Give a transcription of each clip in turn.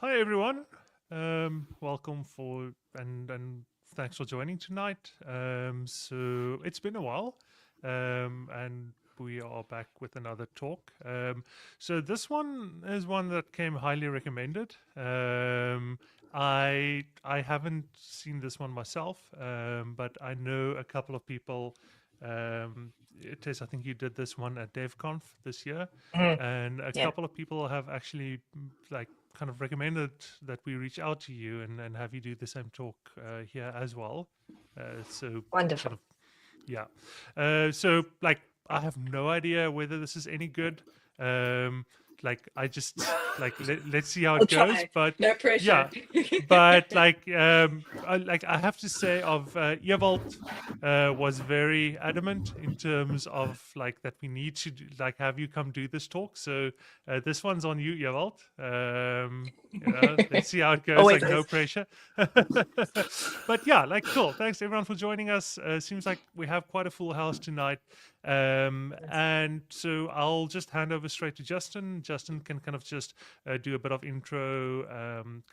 Hi everyone. Welcome for and thanks for joining tonight. So it's been a while, and we are back with another talk. So this one is one that came highly recommended. I haven't seen this one myself, but I know a couple of people. Um, Tess, I think you did this one at DevConf this year, Mhm. and a Yeah, couple of people have actually like kind of recommended that we reach out to you and have you do the same talk here as well. So kind wonderful. of yeah. So like I have no idea whether this is any good. Um, like I just let's see how I'll it goes. try. But No pressure. yeah, but I have to say of Ewald was very adamant in terms of like that we need to like have you come do this talk. So this one's on you, Ewald. Let's see how it goes. Always Like no is. pressure. But yeah, like cool. Thanks everyone for joining us. Seems like we have quite a full house tonight. And so I'll just hand over straight to Justin. Justin can kind of just do a bit of intro,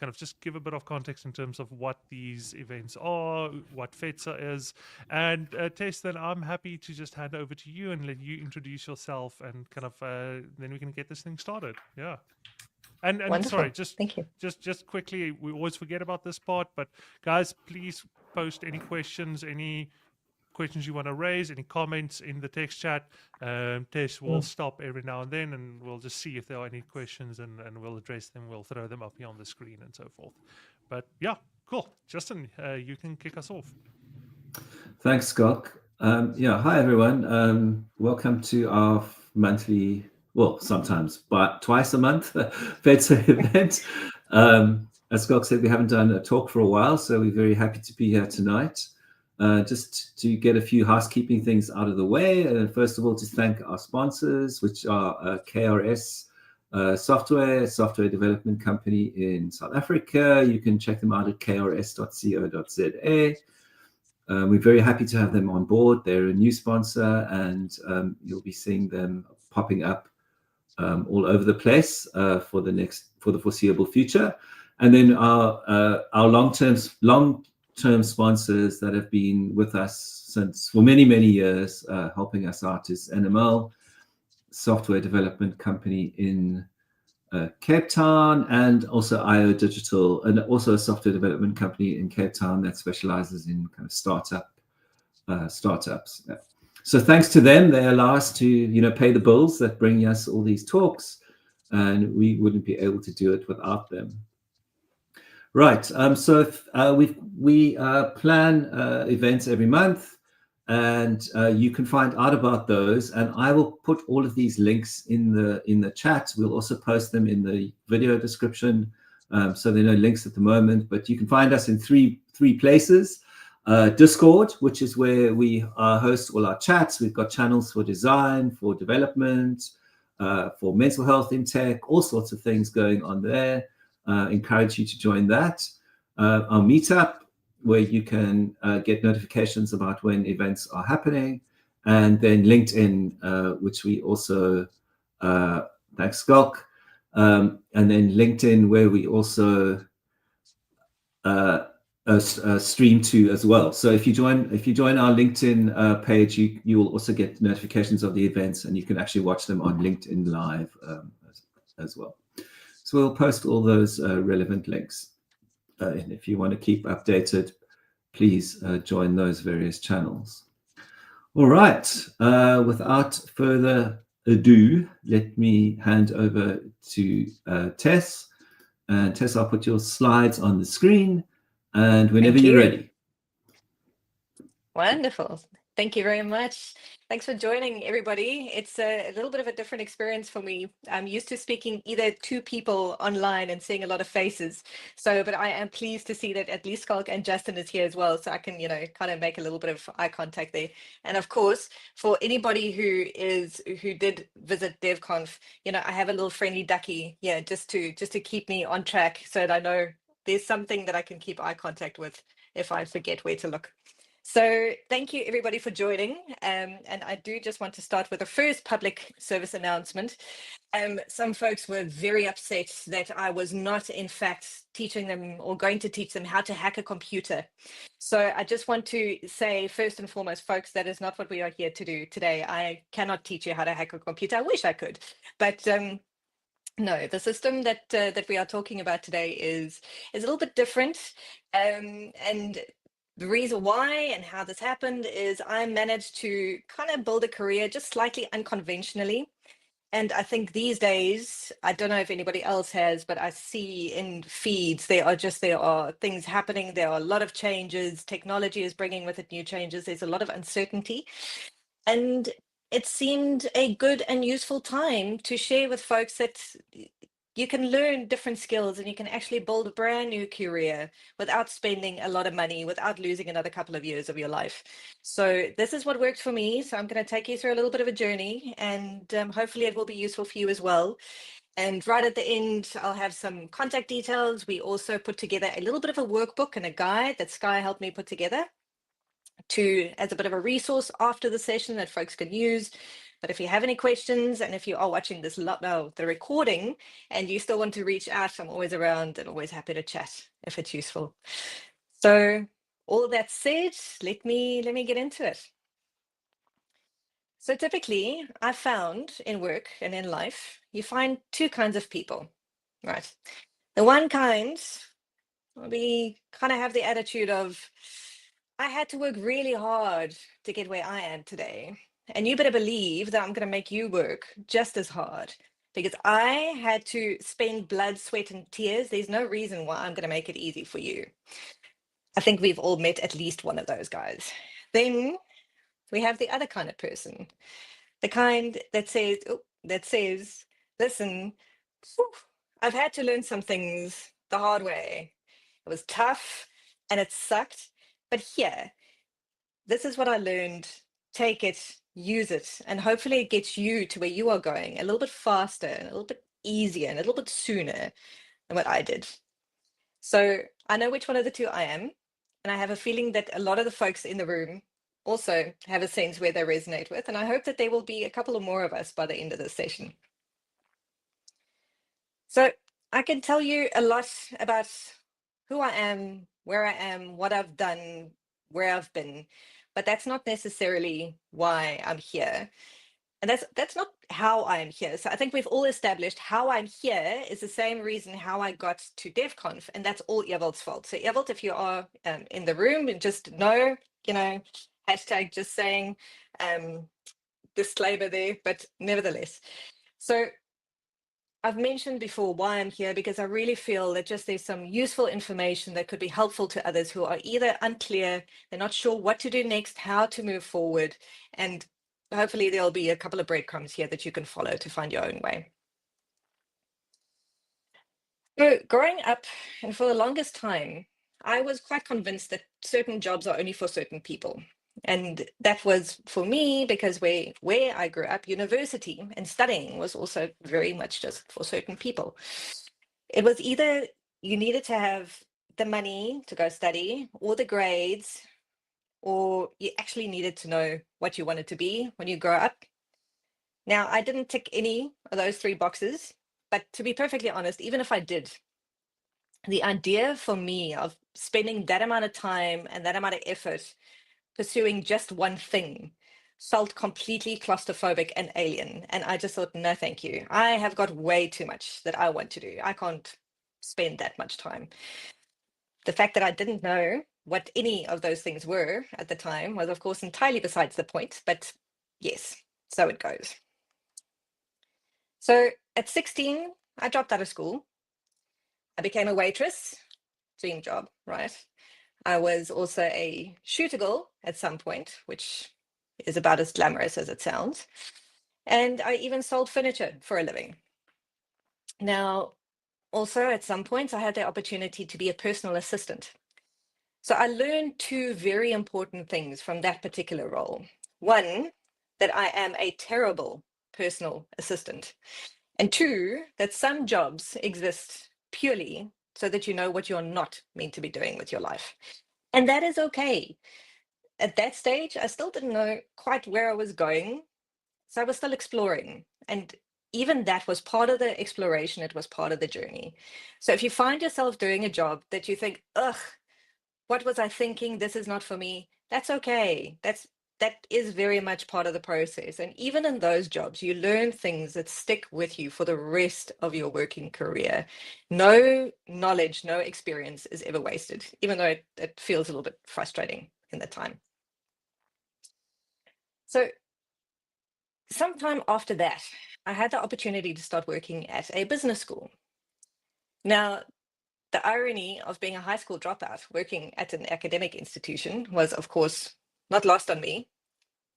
kind of just give a bit of context in terms of what these events are, what FETSA is. And Tess, then I'm happy to just hand over to you and let you introduce yourself and kind of then we can get this thing started. Yeah. And sorry, Wonderful. Thank you. just quickly, we always forget about this part, but guys, please post any questions you want to raise, any comments in the text chat. Tess will Mm. stop every now and then, and we'll just see if there are any questions, and we'll address them. We'll throw them up here on the screen and so forth. But yeah, cool. Justin, you can kick us off. Thanks, Scott. Yeah, hi everyone. Welcome to our monthly, well, sometimes, but twice a month FEDSA event. As Scott said, we haven't done a talk for a while, so we're very happy to be here tonight. Just to get a few housekeeping things out of the way. First of all, to thank our sponsors, which are KRS software development company in South Africa. You can check them out at krs.co.za. We're very happy to have them on board. They're a new sponsor, and you'll be seeing them popping up all over the place for the foreseeable future. And then our long-term sponsors that have been with us since for many years, helping us out is NML, software development company in Cape Town, and also IO Digital, and also a software development company in Cape Town that specializes in kind of startups. Yeah. So thanks to them, they allow us to pay the bills that bring us all these talks, and we wouldn't be able to do it without them. Right. So we plan events every month, and you can find out about those. And I will put all of these links in the chat. We'll also post them in the video description. So there are no links at the moment, but you can find us in three places. Discord, which is where we host all our chats. We've got channels for design, for development, for mental health in tech, all sorts of things going on there. Encourage you to join that. Our meetup, where you can get notifications about when events are happening. And then LinkedIn, which we also, thanks, Skulk. And then LinkedIn, where we also stream to as well. So if you join our LinkedIn page, you will also get notifications of the events, and you can actually watch them on LinkedIn Live as well. So we'll post all those relevant links. And if you want to keep updated, please join those various channels. All right. Without further ado, let me hand over to Tess. And Tess, I'll put your slides on the screen, and whenever Thank you're you. ready. Wonderful. Thank you very much. Thanks for joining, everybody. It's a little bit of a different experience for me. I'm used to speaking either to people online and seeing a lot of faces. But I am pleased to see that at least Skulk and Justin is here as well. So I can, kind of make a little bit of eye contact there. And of course, for anybody who did visit DevConf, I have a little friendly ducky, just to keep me on track so that I know there's something that I can keep eye contact with if I forget where to look. So thank you everybody for joining. And I do just want to start with the first public service announcement. Some folks were very upset that I was not in fact teaching them or going to teach them how to hack a computer. So I just want to say first and foremost, folks, that is not what we are here to do today. I cannot teach you how to hack a computer. I wish I could, but no, the system that that we are talking about today is a little bit different, and the reason why and how this happened is I managed to kind of build a career just slightly unconventionally. And I think these days, I don't know if anybody else has, but I see in feeds, there are things happening. There are a lot of changes. Technology is bringing with it new changes. There's a lot of uncertainty. And it seemed a good and useful time to share with folks that you can learn different skills and you can actually build a brand new career without spending a lot of money, without losing another couple of years of your life. So this is what worked for me. So I'm going to take you through a little bit of a journey, and hopefully it will be useful for you as well. And right at the end, I'll have some contact details. We also put together a little bit of a workbook and a guide that Sky helped me put together as a bit of a resource after the session that folks can use. But if you have any questions, and if you are watching this the recording and you still want to reach out, I'm always around and always happy to chat if it's useful. So all that said, let me get into it. So typically I found in work and in life, you find two kinds of people, right? The one kind, we kind of have the attitude of, I had to work really hard to get where I am today. And you better believe that I'm going to make you work just as hard, because I had to spend blood, sweat, and tears. There's no reason why I'm going to make it easy for you. I think we've all met at least one of those guys. Then we have the other kind of person, the kind that says, listen, whew, I've had to learn some things the hard way. It was tough and it sucked, but here, this is what I learned. Take it, use it, and hopefully it gets you to where you are going a little bit faster and a little bit easier and a little bit sooner than what I did. So I know which one of the two I am, and I have a feeling that a lot of the folks in the room also have a sense where they resonate with, and I hope that there will be a couple of more of us by the end of this session. So I can tell you a lot about who I am, where I am, what I've done, where I've been, but that's not necessarily why I'm here. And that's not how I'm here. So I think we've all established how I'm here is the same reason how I got to DevConf, and that's all Ewold's fault. So Ewold, if you are in the room, just know, hashtag just saying disclaimer there, but nevertheless. So I've mentioned before why I'm here, because I really feel that just there's some useful information that could be helpful to others who are either unclear, they're not sure what to do next, how to move forward, and hopefully there'll be a couple of breadcrumbs here that you can follow to find your own way. So growing up, and for the longest time, I was quite convinced that certain jobs are only for certain people. And that was for me because where I grew up, university and studying was also very much just for certain people. It was either you needed to have the money to go study or the grades, or you actually needed to know what you wanted to be when you grow up. Now, I didn't tick any of those three boxes, but to be perfectly honest, even if I did, the idea for me of spending that amount of time and that amount of effort pursuing just one thing felt completely claustrophobic and alien. And I just thought, no, thank you. I have got way too much that I want to do. I can't spend that much time. The fact that I didn't know what any of those things were at the time was, of course, entirely besides the point. But yes, so it goes. So at 16, I dropped out of school. I became a waitress, dream job, right? I was also a shooter girl at some point, which is about as glamorous as it sounds. And I even sold furniture for a living. Now, also at some points, I had the opportunity to be a personal assistant. So I learned two very important things from that particular role. One, that I am a terrible personal assistant. And two, that some jobs exist purely so that you know what you're not meant to be doing with your life. And that is okay. at that stage, I still didn't know quite where I was going. So I was still exploring. And even that was part of the exploration. It was part of the journey. So if you find yourself doing a job that you think, ugh, what was I thinking? This is not for me. That's okay. That is very much part of the process. And even in those jobs, you learn things that stick with you for the rest of your working career. No knowledge, no experience is ever wasted, even though it feels a little bit frustrating in the time. So sometime after that, I had the opportunity to start working at a business school. Now, the irony of being a high school dropout working at an academic institution was, of course, not lost on me.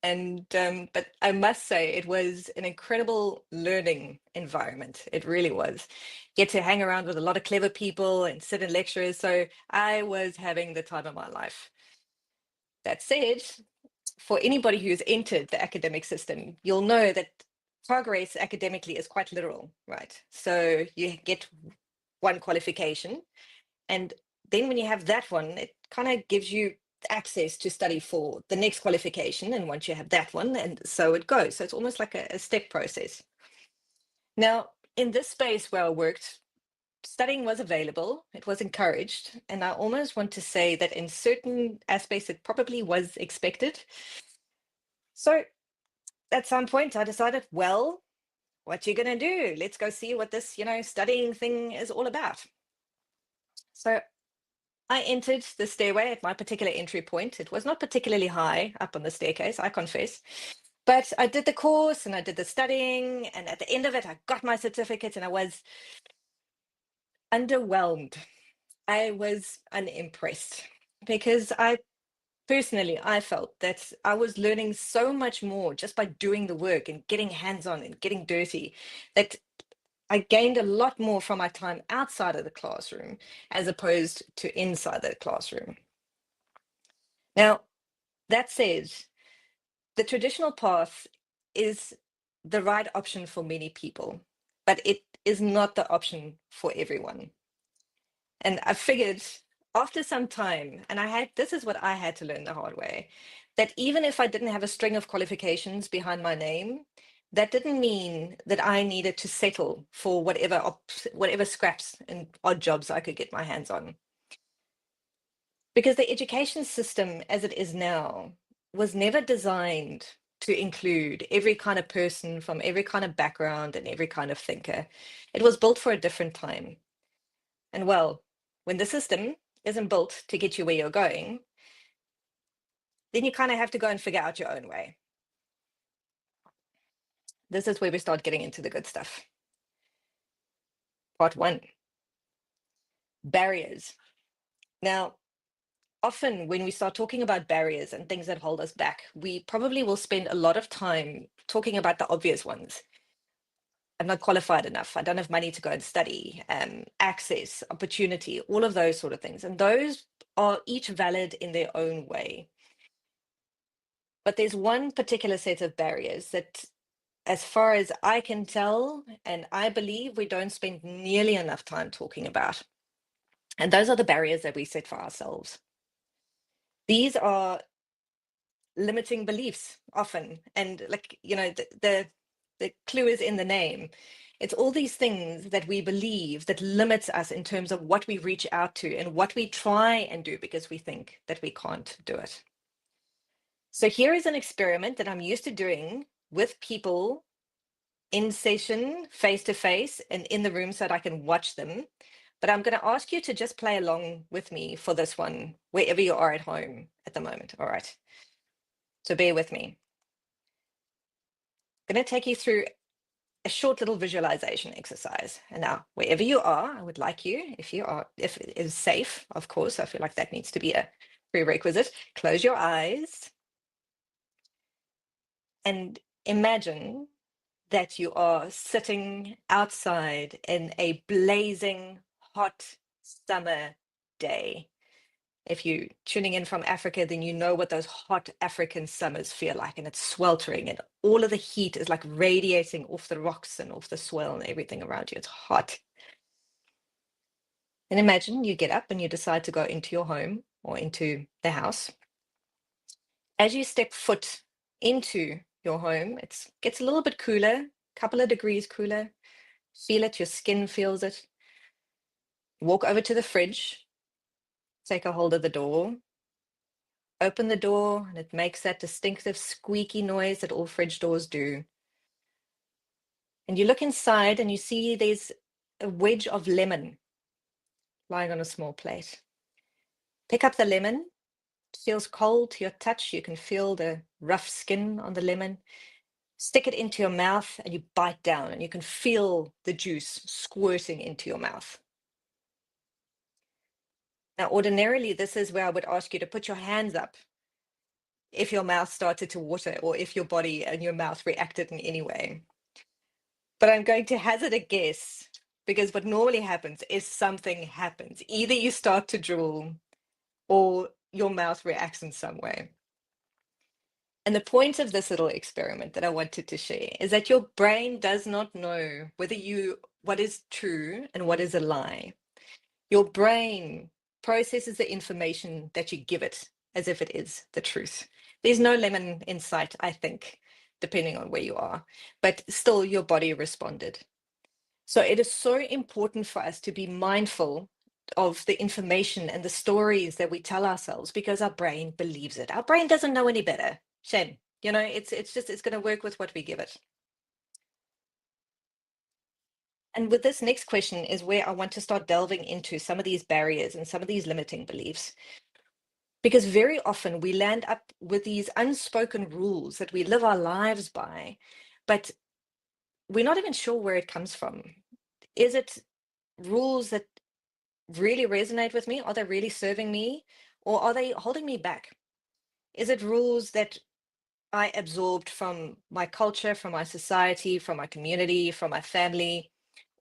And but I must say it was an incredible learning environment. It really was. Get to hang around with a lot of clever people and sit in lectures. So I was having the time of my life. That said, for anybody who's entered the academic system, you'll know that progress academically is quite literal, right? So you get one qualification, and then when you have that one, it kind of gives you access to study for the next qualification. And once you have that one, and so it goes. So it's almost like a step process. Now, in this space where I worked, studying was available, it was encouraged. And I almost want to say that in certain aspects, it probably was expected. So at some point, I decided, well, what you going to do? Let's go see what this, studying thing is all about. So I entered the stairway at my particular entry point. It was not particularly high up on the staircase, I confess. But I did the course and I did the studying. And at the end of it, I got my certificate and I was underwhelmed. I was unimpressed because I felt that I was learning so much more just by doing the work and getting hands-on and getting dirty, that I gained a lot more from my time outside of the classroom as opposed to inside the classroom. Now, that said, the traditional path is the right option for many people, but it is not the option for everyone. And I figured after some time, and this is what I had to learn the hard way, that even if I didn't have a string of qualifications behind my name, that didn't mean that I needed to settle for whatever scraps and odd jobs I could get my hands on. Because the education system as it is now was never designed to include every kind of person from every kind of background and every kind of thinker. It was built for a different time. And well, when the system isn't built to get you where you're going, then you kind of have to go and figure out your own way. This is where we start getting into the good stuff. Part 1, barriers. Now, often when we start talking about barriers and things that hold us back, we probably will spend a lot of time talking about the obvious ones. I'm not qualified enough. I don't have money to go and study, access, opportunity, all of those sort of things. And those are each valid in their own way. But there's one particular set of barriers that, as far as I can tell, and I believe we don't spend nearly enough time talking about. And those are the barriers that we set for ourselves. These are limiting beliefs often. And the clue is in the name. It's all these things that we believe that limits us in terms of what we reach out to and what we try and do because we think that we can't do it. So here is an experiment that I'm used to doing with people in session, face to face, and in the room so that I can watch them. But I'm going to ask you to just play along with me for this one, wherever you are at home at the moment. All right. So bear with me. I'm going to take you through a short little visualization exercise. And now, wherever you are, I would like you, if it is safe, of course, I feel like that needs to be a prerequisite. Close your eyes and imagine that you are sitting outside in a blazing hot summer day. If you're tuning in from Africa, then you know what those hot African summers feel like, and it's sweltering and all of the heat is like radiating off the rocks and off the soil and everything around you. It's hot. And imagine you get up and you decide to go into your home or into the house. As you step foot into your home, it gets a little bit cooler, a couple of degrees cooler. Feel it, your skin feels it. Walk over to the fridge, take a hold of the door, open the door, and it makes that distinctive squeaky noise that all fridge doors do. And you look inside and you see there's a wedge of lemon lying on a small plate. Pick up the lemon. It feels cold to your touch. You can feel the rough skin on the lemon. Stick it into your mouth and you bite down and you can feel the juice squirting into your mouth. Now, ordinarily, this is where I would ask you to put your hands up if your mouth started to water or if your body and your mouth reacted in any way. But I'm going to hazard a guess, because what normally happens is something happens. Either you start to drool or your mouth reacts in some way. And the point of this little experiment that I wanted to share is that your brain does not know what is true and what is a lie. Your brain processes the information that you give it as if it is the truth. There's no lemon in sight, I think, depending on where you are, but still your body responded. So it is so important for us to be mindful of the information and the stories that we tell ourselves, because our brain believes it. Our brain doesn't know any better. Shame. It's going to work with what we give it. And with this next question is where I want to start delving into some of these barriers and some of these limiting beliefs. Because very often we land up with these unspoken rules that we live our lives by, but we're not even sure where it comes from. Is it rules that really resonate with me? Are they really serving me? Or are they holding me back? Is it rules that I absorbed from my culture, from my society, from my community, from my family?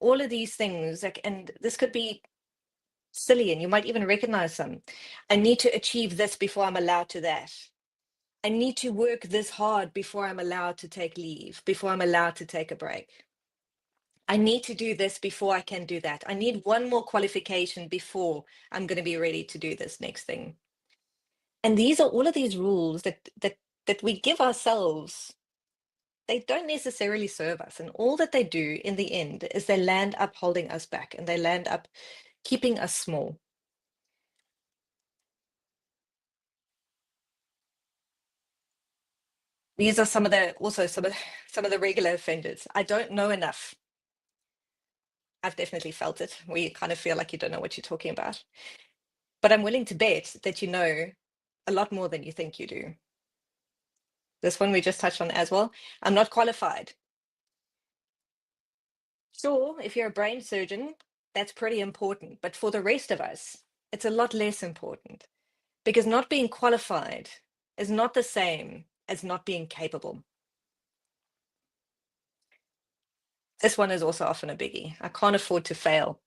All of these things, and this could be silly, and you might even recognize them. I need to achieve this before I'm allowed to that. I need to work this hard before I'm allowed to take leave, before I'm allowed to take a break. I need to do this before I can do that. I need one more qualification before I'm going to be ready to do this next thing. And these are all of these rules that we give ourselves. They don't necessarily serve us. And all that they do in the end is they land up holding us back, and they land up keeping us small. These are some of the regular offenders. I don't know enough. I've definitely felt it, where you kind of feel like you don't know what you're talking about. But I'm willing to bet that you know a lot more than you think you do. This one we just touched on as well. I'm not qualified. Sure, if you're a brain surgeon, that's pretty important. But for the rest of us, it's a lot less important, because not being qualified is not the same as not being capable. This one is also often a biggie. I can't afford to fail.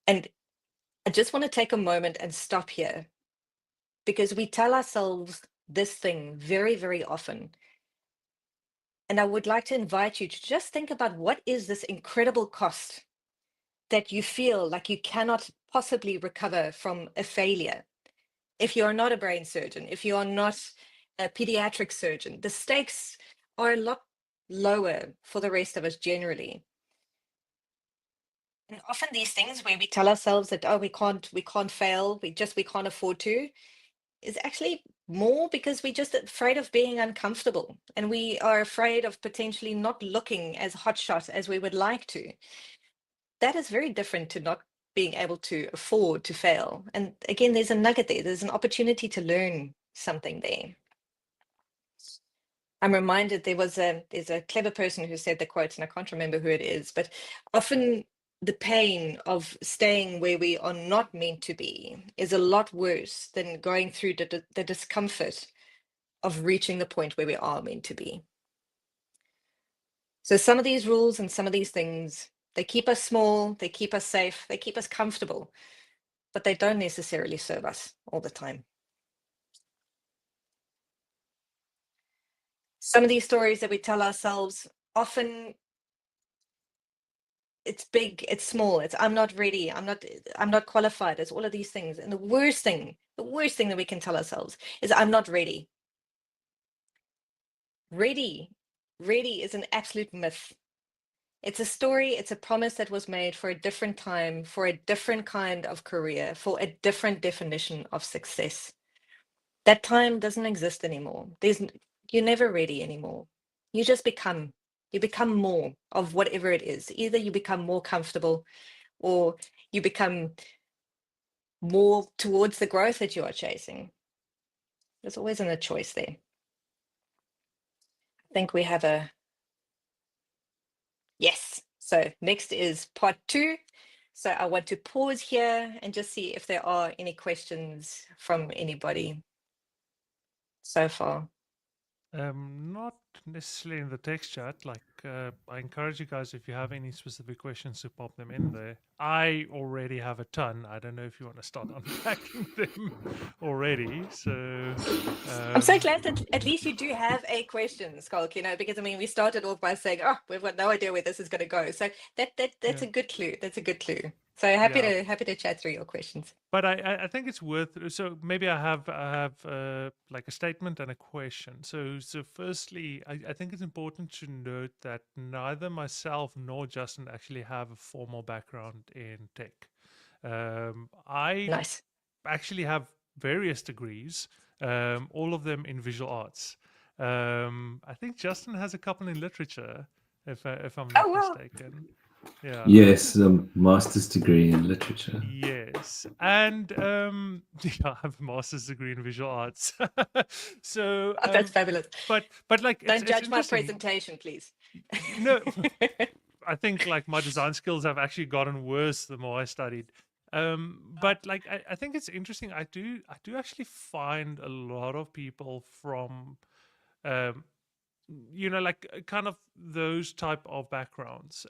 And I just want to take a moment and stop here, because we tell ourselves this thing very, very often. And I would like to invite you to just think about, what is this incredible cost that you feel like you cannot possibly recover from a failure? If you're not a brain surgeon, if you are not a pediatric surgeon, the stakes are a lot lower for the rest of us generally. And often these things where we tell ourselves that, oh, we can't fail, we can't afford to, is actually more because we're just afraid of being uncomfortable, and we are afraid of potentially not looking as hotshot as we would like to. That is very different to not being able to afford to fail. And again, there's a nugget there. There's an opportunity to learn something there. I'm reminded there's a clever person who said the quote, and I can't remember who it is, but often the pain of staying where we are not meant to be is a lot worse than going through the discomfort of reaching the point where we are meant to be. So some of these rules and some of these things, they keep us small, they keep us safe, they keep us comfortable, but they don't necessarily serve us all the time. Some of these stories that we tell ourselves, often it's big, it's small, it's I'm not ready, I'm not qualified, it's all of these things. And the worst thing that we can tell ourselves is I'm not ready. Ready. Ready is an absolute myth. It's a story, it's a promise that was made for a different time, for a different kind of career, for a different definition of success. That time doesn't exist anymore. You're never ready anymore. You just become. You become more of whatever it is. Either you become more comfortable or you become more towards the growth that you are chasing. There's always a choice there. I think we have a yes. So next is part 2. So I want to pause here and just see if there are any questions from anybody so far. Not necessarily in the text chat. Like, I encourage you guys, if you have any specific questions, to pop them in there. I already have a ton. I don't know if you want to start unpacking them already. So, I'm so glad that at least you do have a question, Skulk, because I mean, we started off by saying, oh, we've got no idea where this is going to go. So that's yeah, a good clue. That's a good clue. So yeah. happy to chat through your questions. But I think it's worth. So maybe I have like a statement and a question. So firstly, I think it's important to note that neither myself nor Justin actually have a formal background in tech. I Nice. actually have various degrees, all of them in visual arts. I think Justin has a couple in literature, if I'm Oh, not wow. mistaken. Yeah. Yes, a master's degree in literature. Yes, and yeah, I have a master's degree in visual arts. So, Oh, that's fabulous. but like Don't it's judge my interesting. presentation, please. No, I think like my design skills have actually gotten worse the more I studied. But like I think it's interesting. I do actually find a lot of people from um like kind of those type of backgrounds,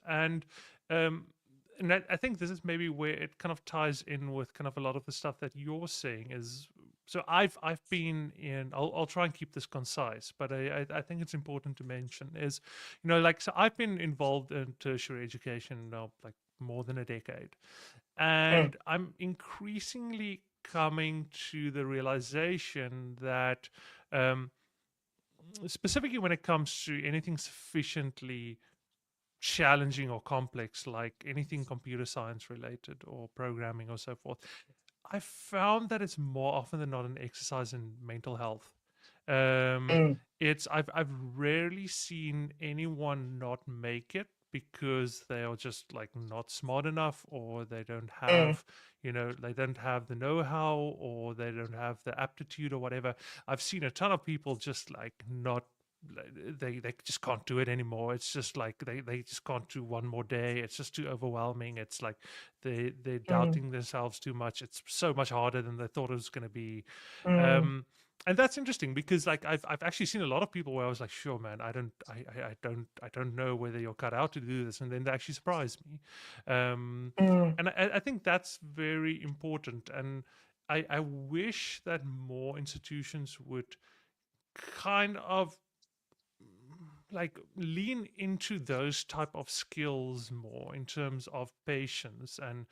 um and I think this is maybe where it kind of ties in with kind of a lot of the stuff that you're saying is. So I've been in. I'll try and keep this concise, but I think it's important to mention is, like, so I've been involved in tertiary education now like more than a decade, Mm, and I'm increasingly coming to the realization that um, specifically when it comes to anything sufficiently challenging or complex, like anything computer science related or programming or so forth, I found that it's more often than not an exercise in mental health. Um, mm, I've rarely seen anyone not make it because they are just like not smart enough, or they don't mm, have, they don't have the know-how, or they don't have the aptitude or whatever. I've seen a ton of people just like not, they just can't do it anymore. It's just like they just can't do one more day. It's just too overwhelming. It's like they're mm, doubting themselves too much. It's so much harder than they thought it was going to be. mm, And that's interesting because like I've actually seen a lot of people where I was like, sure man, I don't know whether you're cut out to do this, and then they actually surprise me. um mm, and I think that's very important, and I wish that more institutions would kind of like lean into those type of skills more in terms of patience and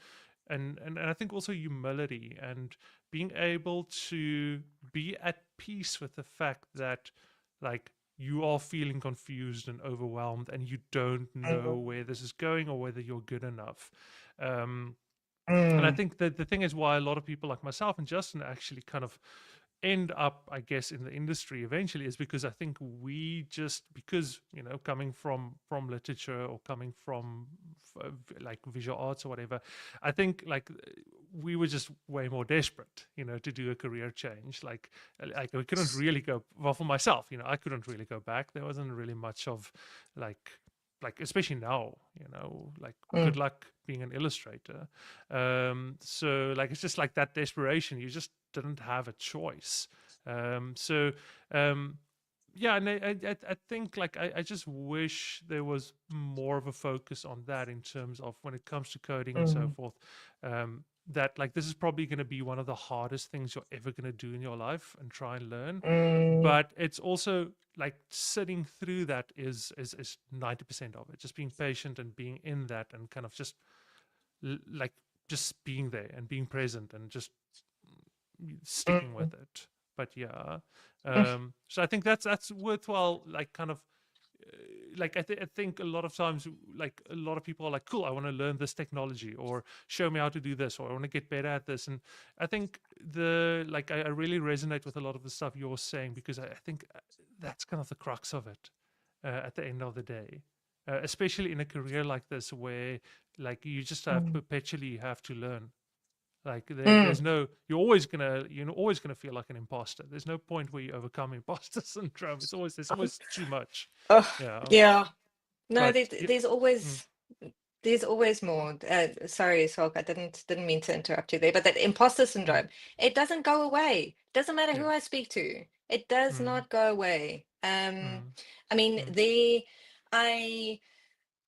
I think also humility, and being able to be at peace with the fact that like you are feeling confused and overwhelmed and you don't know mm, where this is going or whether you're good enough. um and I mm, think that the thing is why a lot of people like myself and Justin actually kind of end up, I guess, in the industry eventually is because I think we just, because coming from literature or coming from like visual arts or whatever, I think like we were just way more desperate, to do a career change. Like we couldn't really go, well, for myself, I couldn't really go back. There wasn't really much of like especially now, like good mm, luck being an illustrator. So like it's just like that desperation, you just didn't have a choice. So yeah, and I think like I just wish there was more of a focus on that in terms of when it comes to coding and so mm, forth. That like this is probably going to be one of the hardest things you're ever going to do in your life and try and learn, mm, but it's also like sitting through that is 90% of it, just being patient and being in that and kind of just like just being there and being present and just sticking mm. with it. yeah, Mm, so I think that's worthwhile, like kind of like I think a lot of times, like a lot of people are like, cool, I want to learn this technology, or show me how to do this, or I want to get better at this. And I think I really resonate with a lot of the stuff you're saying, because I think that's kind of the crux of it at the end of the day, especially in a career like this, where like you just have mm, perpetually have to learn. Like there's mm. no, you're always gonna feel like an imposter. There's no point where you overcome imposter syndrome. There's always too much. Oh, Yeah. yeah. No, But yeah, mm, there's always more. Sorry, Salk, I didn't mean to interrupt you there, but that imposter mm, syndrome, it doesn't go away. Doesn't matter yeah, who I speak to. It does mm, not go away. mm, I mean, mm, I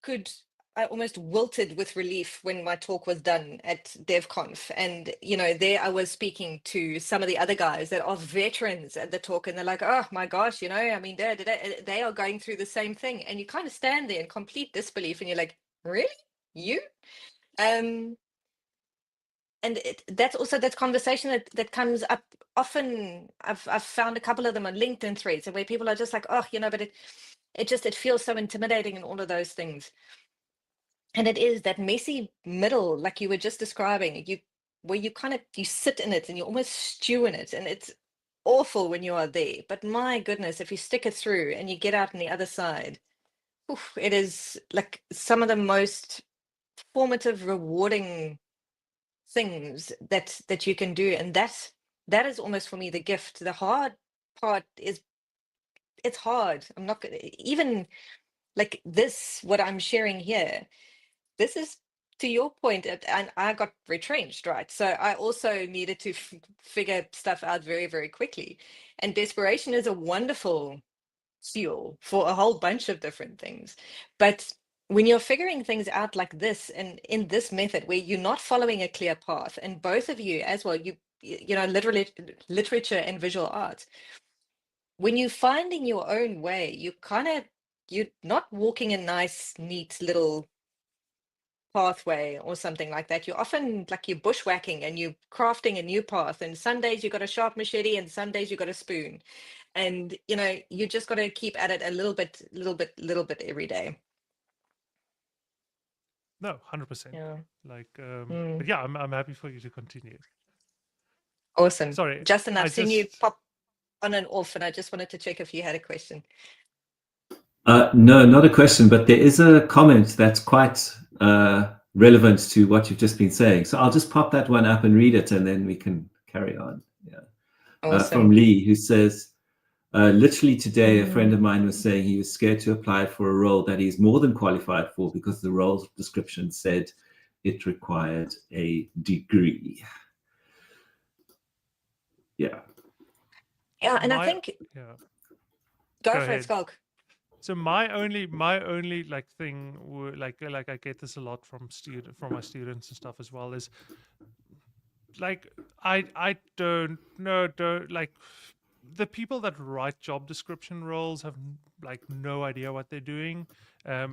could I almost wilted with relief when my talk was done at DevConf. And, there I was speaking to some of the other guys that are veterans at the talk, and they're like, oh my gosh, I mean, they are going through the same thing. And you kind of stand there in complete disbelief, and you're like, really? You? Um, and that's also that conversation that comes up often. I've found a couple of them on LinkedIn threads, and where people are just like, oh, but it feels so intimidating and all of those things. And it is that messy middle, like you were just describing, where you kind of you sit in it and you almost stew in it, and it's awful when you are there. But my goodness, if you stick it through and you get out on the other side, oof, it is like some of the most formative, rewarding things that you can do. And that is almost for me the gift. The hard part is it's hard. I'm not gonna even like this, what I'm sharing here. This is to your point, and I got retrenched, right? So I also needed to figure stuff out very, very quickly. And desperation is a wonderful fuel for a whole bunch of different things. But when you're figuring things out like this, and in this method where you're not following a clear path, and both of you as well, literally literature and visual art, when you're finding your own way, you're not walking a nice, neat little pathway or something like that. You're often like you're bushwhacking and you're crafting a new path. And some days you got a sharp machete, and some days you got a spoon. And you just got to keep at it a little bit every day. no, 100%. Yeah. Like, but Mm. yeah, I'm happy for you to continue. Awesome. Sorry, Justin, I I've seen you just pop on and off, and I just wanted to check if you had a question. No, not a question, but there is a comment that's quite relevant to what you've just been saying. So I'll just pop that one up and read it, and then we can carry on. Yeah. From Awesome. Lee, who says, literally today, a friend Mm, of mine was saying he was scared to apply for a role that he's more than qualified for because the role description said it required a degree. Yeah. yeah, and I my think yeah. go Go for it, ahead. Skulk. So my only like thing, like I get this a lot from my students and stuff as well, is like I don't like the people that write job description roles have like no idea what they're doing.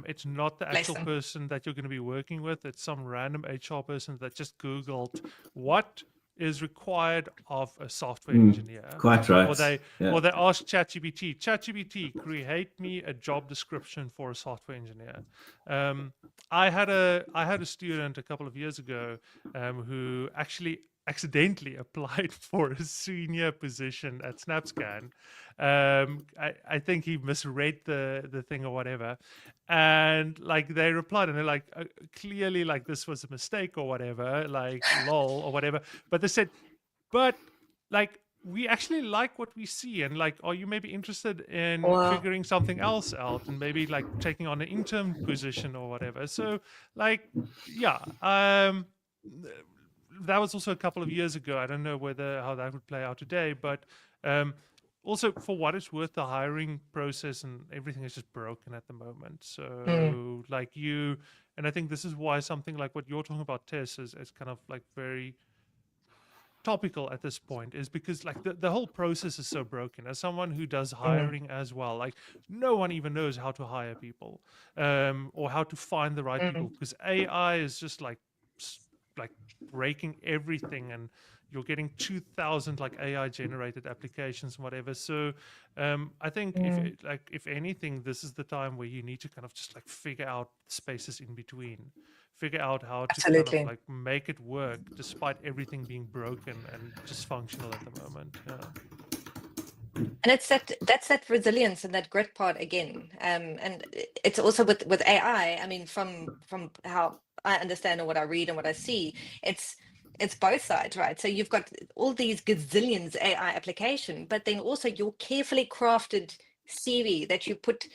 It's not the Bless actual them. person that you're going to be working with. It's some random HR person that just Googled what is required of a software engineer, Quite or right. they Yeah. ask ChatGPT, create me a job description for a software engineer. I had a student a couple of years ago who actually accidentally applied for a senior position at SnapScan. I think he misread the thing or whatever, and like they replied and they're like, clearly like this was a mistake or whatever, like lol or whatever. But they said, but like we actually like what we see, and like are you maybe interested in Wow. figuring something else out and maybe like taking on an intern position or whatever. So like yeah, that was also a couple of years ago. I don't know how that would play out today, but um, also for what it's worth, the hiring process and everything is just broken at the moment. Mm, So like and I think this is why something like what you're talking about, Tess, is kind of like very topical at this point, is because like the whole process is so broken. As someone who does mm, hiring as well, like no one even knows how to hire people or how to find the right people, mm, because AI is just like like breaking everything, and you're getting 2,000 like AI generated applications and whatever. So I think if anything, this is the time where you need to kind of just like figure out spaces in between, figure out how to kind of Absolutely. like make it work despite everything being broken and dysfunctional at the moment. Yeah. And it's that's that resilience and that grit part again. And it's also with AI. I mean, from how I understand and what I read and what I see, it's both sides, right? So you've got all these gazillions AI application, but then also your carefully crafted CV that you put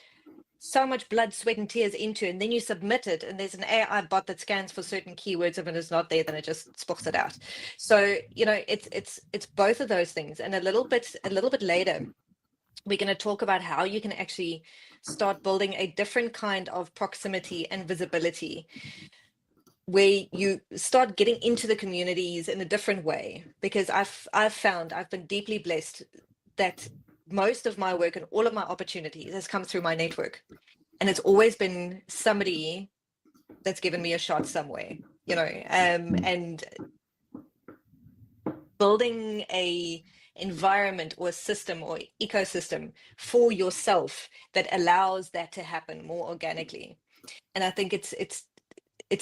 so much blood, sweat, and tears into, and then you submit it, and there's an AI bot that scans for certain keywords. If it is not there, then it just spooks it out. So it's both of those things, and a little bit later we're going to talk about how you can actually start building a different kind of proximity and visibility, where you start getting into the communities in a different way. Because I've found I've been deeply blessed that most of my work and all of my opportunities has come through my network, and it's always been somebody that's given me a shot somewhere, and building a environment or a system or ecosystem for yourself that allows that to happen more organically. And I think it's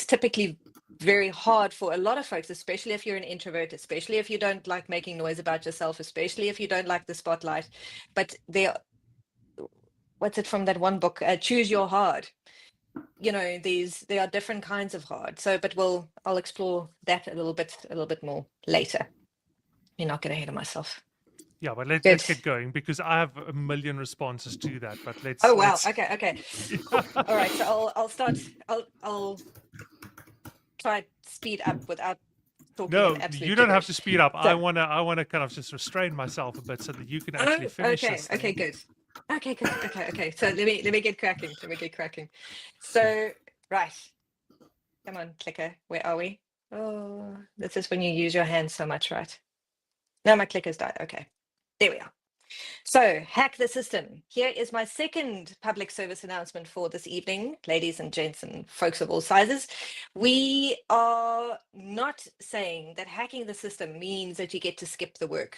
typically very hard for a lot of folks, especially if you're an introvert, especially if you don't like making noise about yourself, especially if you don't like the spotlight. But what's it from that one book, Choose Your Hard. There are different kinds of hard. So, but I'll explore that a little bit more later. You're not get ahead of myself. Yeah, but Good. let's get going, because I have a million responses to that. But let's. Oh wow. let's Okay. Yeah. All right. So I'll start. I'll try to speed up without talking an No, absolute you don't have gibberish. to speed up. So, I wanna kind of just restrain myself a bit so that you can actually oh, finish okay. this thing. Okay, good. Okay, good. Okay. So let me get cracking. So, right. Come on, clicker. Where are we? Oh, this is when you use your hands so much, right? Now my clicker's died. Okay. There we are. So, hack the system. Here is my second public service announcement for this evening, ladies and gents and folks of all sizes. We are not saying that hacking the system means that you get to skip the work.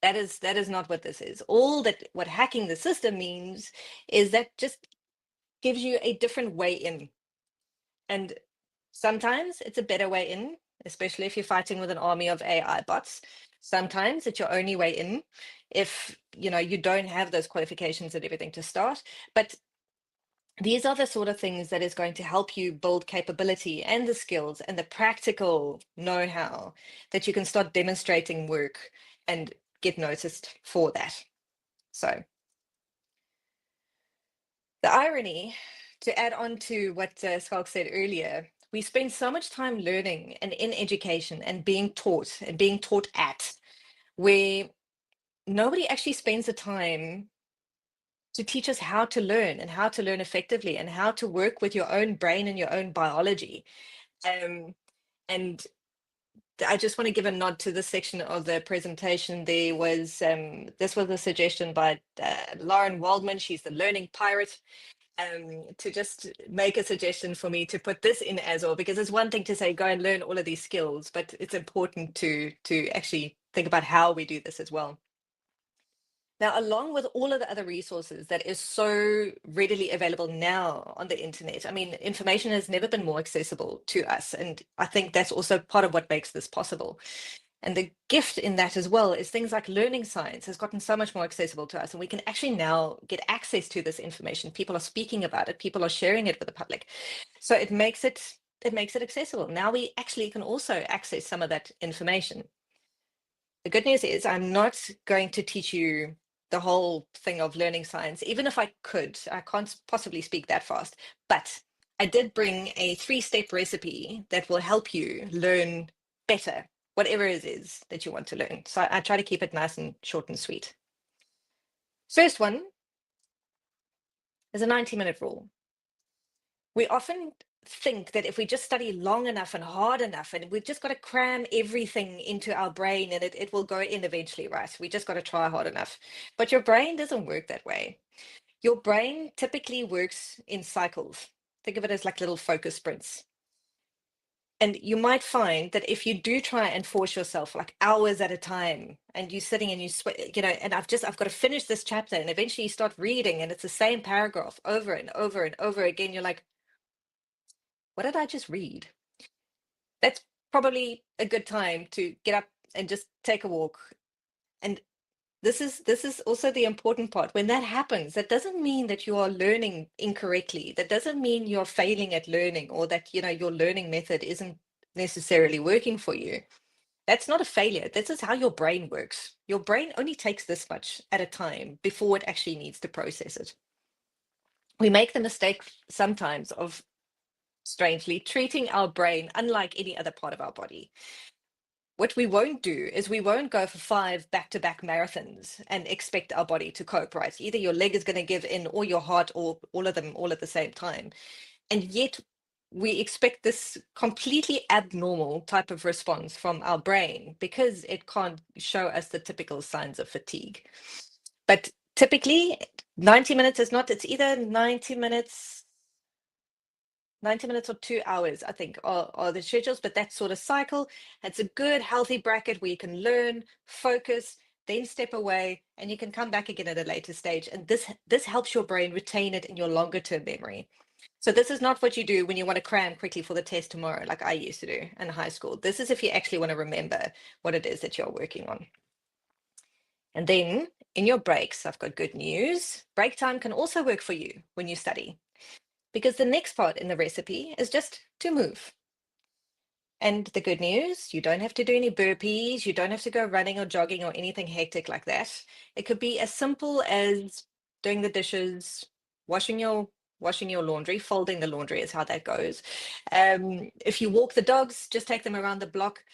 That is not what this is. What hacking the system means is that just gives you a different way in. And sometimes it's a better way in, especially if you're fighting with an army of AI bots. Sometimes it's your only way in if you don't have those qualifications and everything to start. But these are the sort of things that is going to help you build capability and the skills and the practical know-how that you can start demonstrating work and get noticed for that. So the irony, to add on to what Skalk said earlier, we spend so much time learning and in education and being taught at, where nobody actually spends the time to teach us how to learn and how to learn effectively and how to work with your own brain and your own biology. And I just want to give a nod to this section of the presentation. There was this was a suggestion by Lauren Waldman. She's the learning pirate. To just make a suggestion for me to put this in as well, because it's one thing to say go and learn all of these skills, but it's important to actually think about how we do this as well. Now, along with all of the other resources that is so readily available now on the internet, I mean, information has never been more accessible to us, and I think that's also part of what makes this possible. And the gift in that as well is things like learning science has gotten so much more accessible to us, and we can actually now get access to this information. People are speaking about it, people are sharing it with the public. So it makes it accessible. Now we actually can also access some of that information. The good news is I'm not going to teach you the whole thing of learning science, even if I could. I can't possibly speak that fast, but I did bring a 3-step recipe that will help you learn better, whatever it is that you want to learn. So I try to keep it nice and short and sweet. First one is a 90-minute rule. We often think that if we just study long enough and hard enough, and we've just got to cram everything into our brain and it will go in eventually, right? We just got to try hard enough. But your brain doesn't work that way. Your brain typically works in cycles. Think of it as like little focus sprints. And you might find that if you do try and force yourself like hours at a time, and you're sitting and you sweat, and I've got to finish this chapter, and eventually you start reading and it's the same paragraph over and over and over again. You're like, what did I just read? That's probably a good time to get up and just take a walk. And this is also the important part. When that happens, that doesn't mean that you are learning incorrectly. That doesn't mean you're failing at learning, or that your learning method isn't necessarily working for you. That's not a failure. This is how your brain works. Your brain only takes this much at a time before it actually needs to process it. We make the mistake sometimes of, strangely, treating our brain unlike any other part of our body. What we won't do is we won't go for 5 back-to-back marathons and expect our body to cope, right? Either your leg is going to give in, or your heart, or all of them all at the same time. And yet we expect this completely abnormal type of response from our brain because it can't show us the typical signs of fatigue. But typically 90 minutes is not, it's either 90 minutes or 2 hours, I think, are the schedules, but that sort of cycle, it's a good, healthy bracket where you can learn, focus, then step away, and you can come back again at a later stage. And this helps your brain retain it in your longer term memory. So this is not what you do when you want to cram quickly for the test tomorrow, like I used to do in high school. This is if you actually want to remember what it is that you're working on. And then in your breaks, I've got good news. Break time can also work for you when you study, because the next part in the recipe is just to move. And the good news, you don't have to do any burpees. You don't have to go running or jogging or anything hectic like that. It could be as simple as doing the dishes, washing your laundry. Folding the laundry is how that goes. If you walk the dogs, just take them around the block.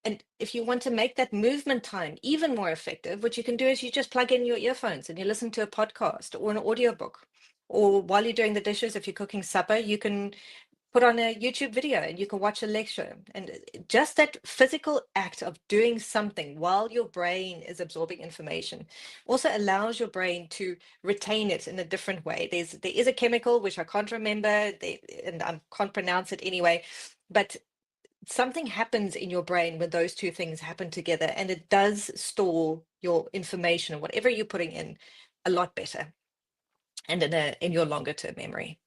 And if you want to make that movement time even more effective, what you can do is you just plug in your earphones and you listen to a podcast or an audiobook. Or while you're doing the dishes, if you're cooking supper, you can put on a YouTube video and you can watch a lecture. And just that physical act of doing something while your brain is absorbing information also allows your brain to retain it in a different way. There is a chemical which I can't remember, and I can't pronounce it anyway, but something happens in your brain when those two things happen together, and it does store your information, whatever you're putting in, a lot better and in your longer term memory.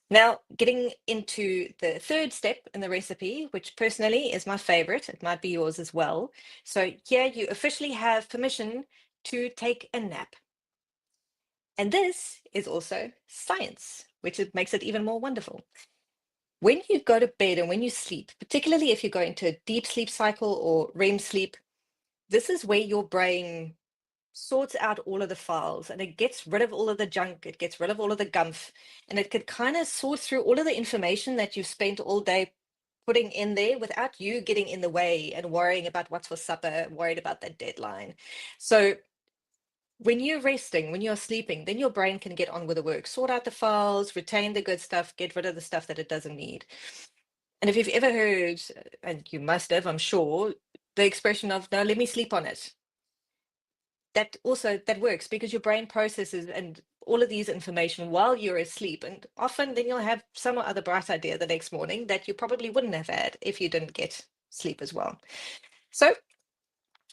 Now, getting into the third step in the recipe, which personally is my favorite, it might be yours as well. So here you officially have permission to take a nap. And this is also science, which makes it even more wonderful. When you go to bed and when you sleep, particularly if you go into a deep sleep cycle or REM sleep, this is where your brain sorts out all of the files, and it gets rid of all of the junk, it gets rid of all of the gumph, and it could kind of sort through all of the information that you've spent all day putting in there without you getting in the way and worrying about what's for supper, worried about that deadline. So when you're resting, when you're sleeping, then your brain can get on with the work, sort out the files, retain the good stuff, get rid of the stuff that it doesn't need. And if you've ever heard, and you must have, I'm sure, the expression of, no, let me sleep on it, that works because your brain processes and all of these information while you're asleep, and often then you'll have some other bright idea the next morning that you probably wouldn't have had if you didn't get sleep as well. So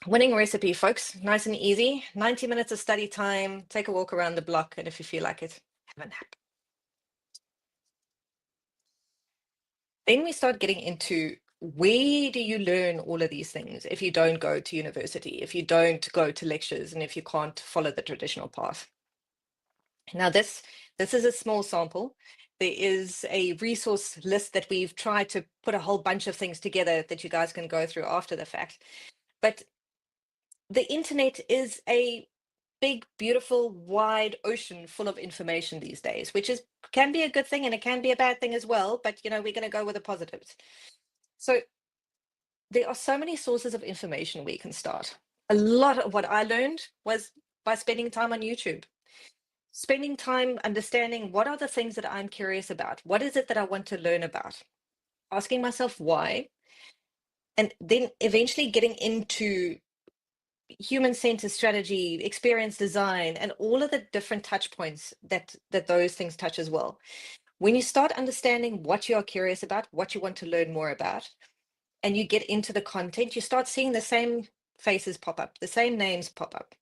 winning recipe, folks, nice and easy. 90 minutes of study time, take a walk around the block, and if you feel like it, have a nap. Then we start getting into, where do you learn all of these things if you don't go to university, if you don't go to lectures, and if you can't follow the traditional path? Now, this is a small sample. There is a resource list that we've tried to put a whole bunch of things together that you guys can go through after the fact. But the internet is a big, beautiful, wide ocean full of information these days, which can be a good thing and it can be a bad thing as well. But we're going to go with the positives. So there are so many sources of information we can start. A lot of what I learned was by spending time on YouTube, spending time understanding what are the things that I'm curious about. What is it that I want to learn about? Asking myself why, and then eventually getting into human-centered strategy, experience design, and all of the different touch points that those things touch as well. When you start understanding what you are curious about, what you want to learn more about, and you get into the content, you start seeing the same faces pop up, the same names pop up.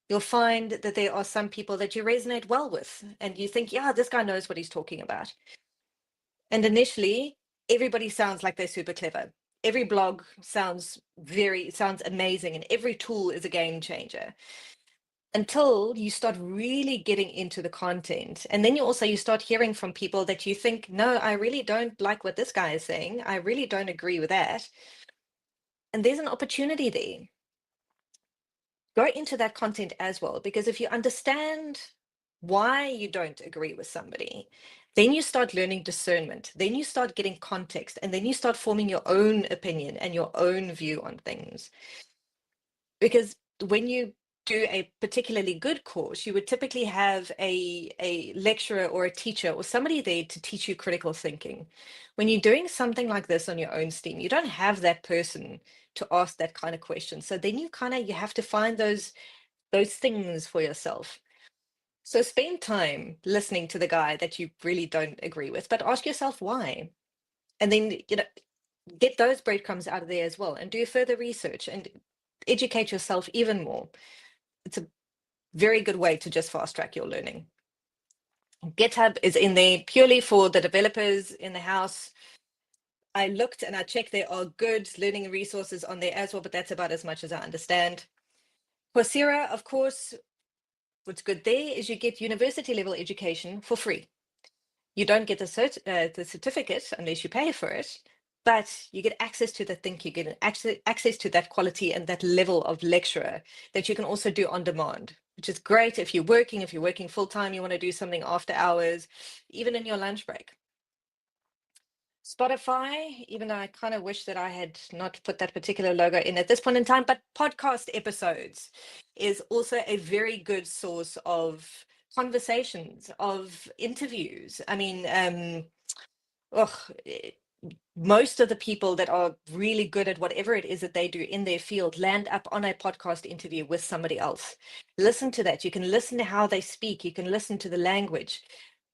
You'll find that there are some people that you resonate well with, and you think, yeah, this guy knows what he's talking about. And initially, everybody sounds like they're super clever. Every blog sounds amazing, and every tool is a game changer, until you start really getting into the content. And then you start hearing from people that you think, no, I really don't like what this guy is saying. I really don't agree with that. And there's an opportunity there. Go into that content as well, because if you understand why you don't agree with somebody, then you start learning discernment, then you start getting context, and then you start forming your own opinion and your own view on things. Because when you do a particularly good course, you would typically have a lecturer or a teacher or somebody there to teach you critical thinking. When you're doing something like this on your own steam, you don't have that person to ask that kind of question. So then you have to find those things for yourself. So spend time listening to the guy that you really don't agree with, but ask yourself why. And then, get those breadcrumbs out of there as well, and do further research and educate yourself even more. It's a very good way to just fast track your learning. GitHub is in there purely for the developers in the house. I looked and I checked, there are good learning resources on there as well, but that's about as much as I understand. Coursera, of course, what's good there is you get university level education for free. You don't get the certificate unless you pay for it, but you get access to the think, you get access to that quality and that level of lecturer that you can also do on demand, which is great if you're working full time, you want to do something after hours, even in your lunch break. Spotify, even though I kind of wish that I had not put that particular logo in at this point in time, but podcast episodes is also a very good source of conversations, of interviews. I mean, most of the people that are really good at whatever it is that they do in their field land up on a podcast interview with somebody else. Listen to that. You can listen to how they speak. You can listen to the language.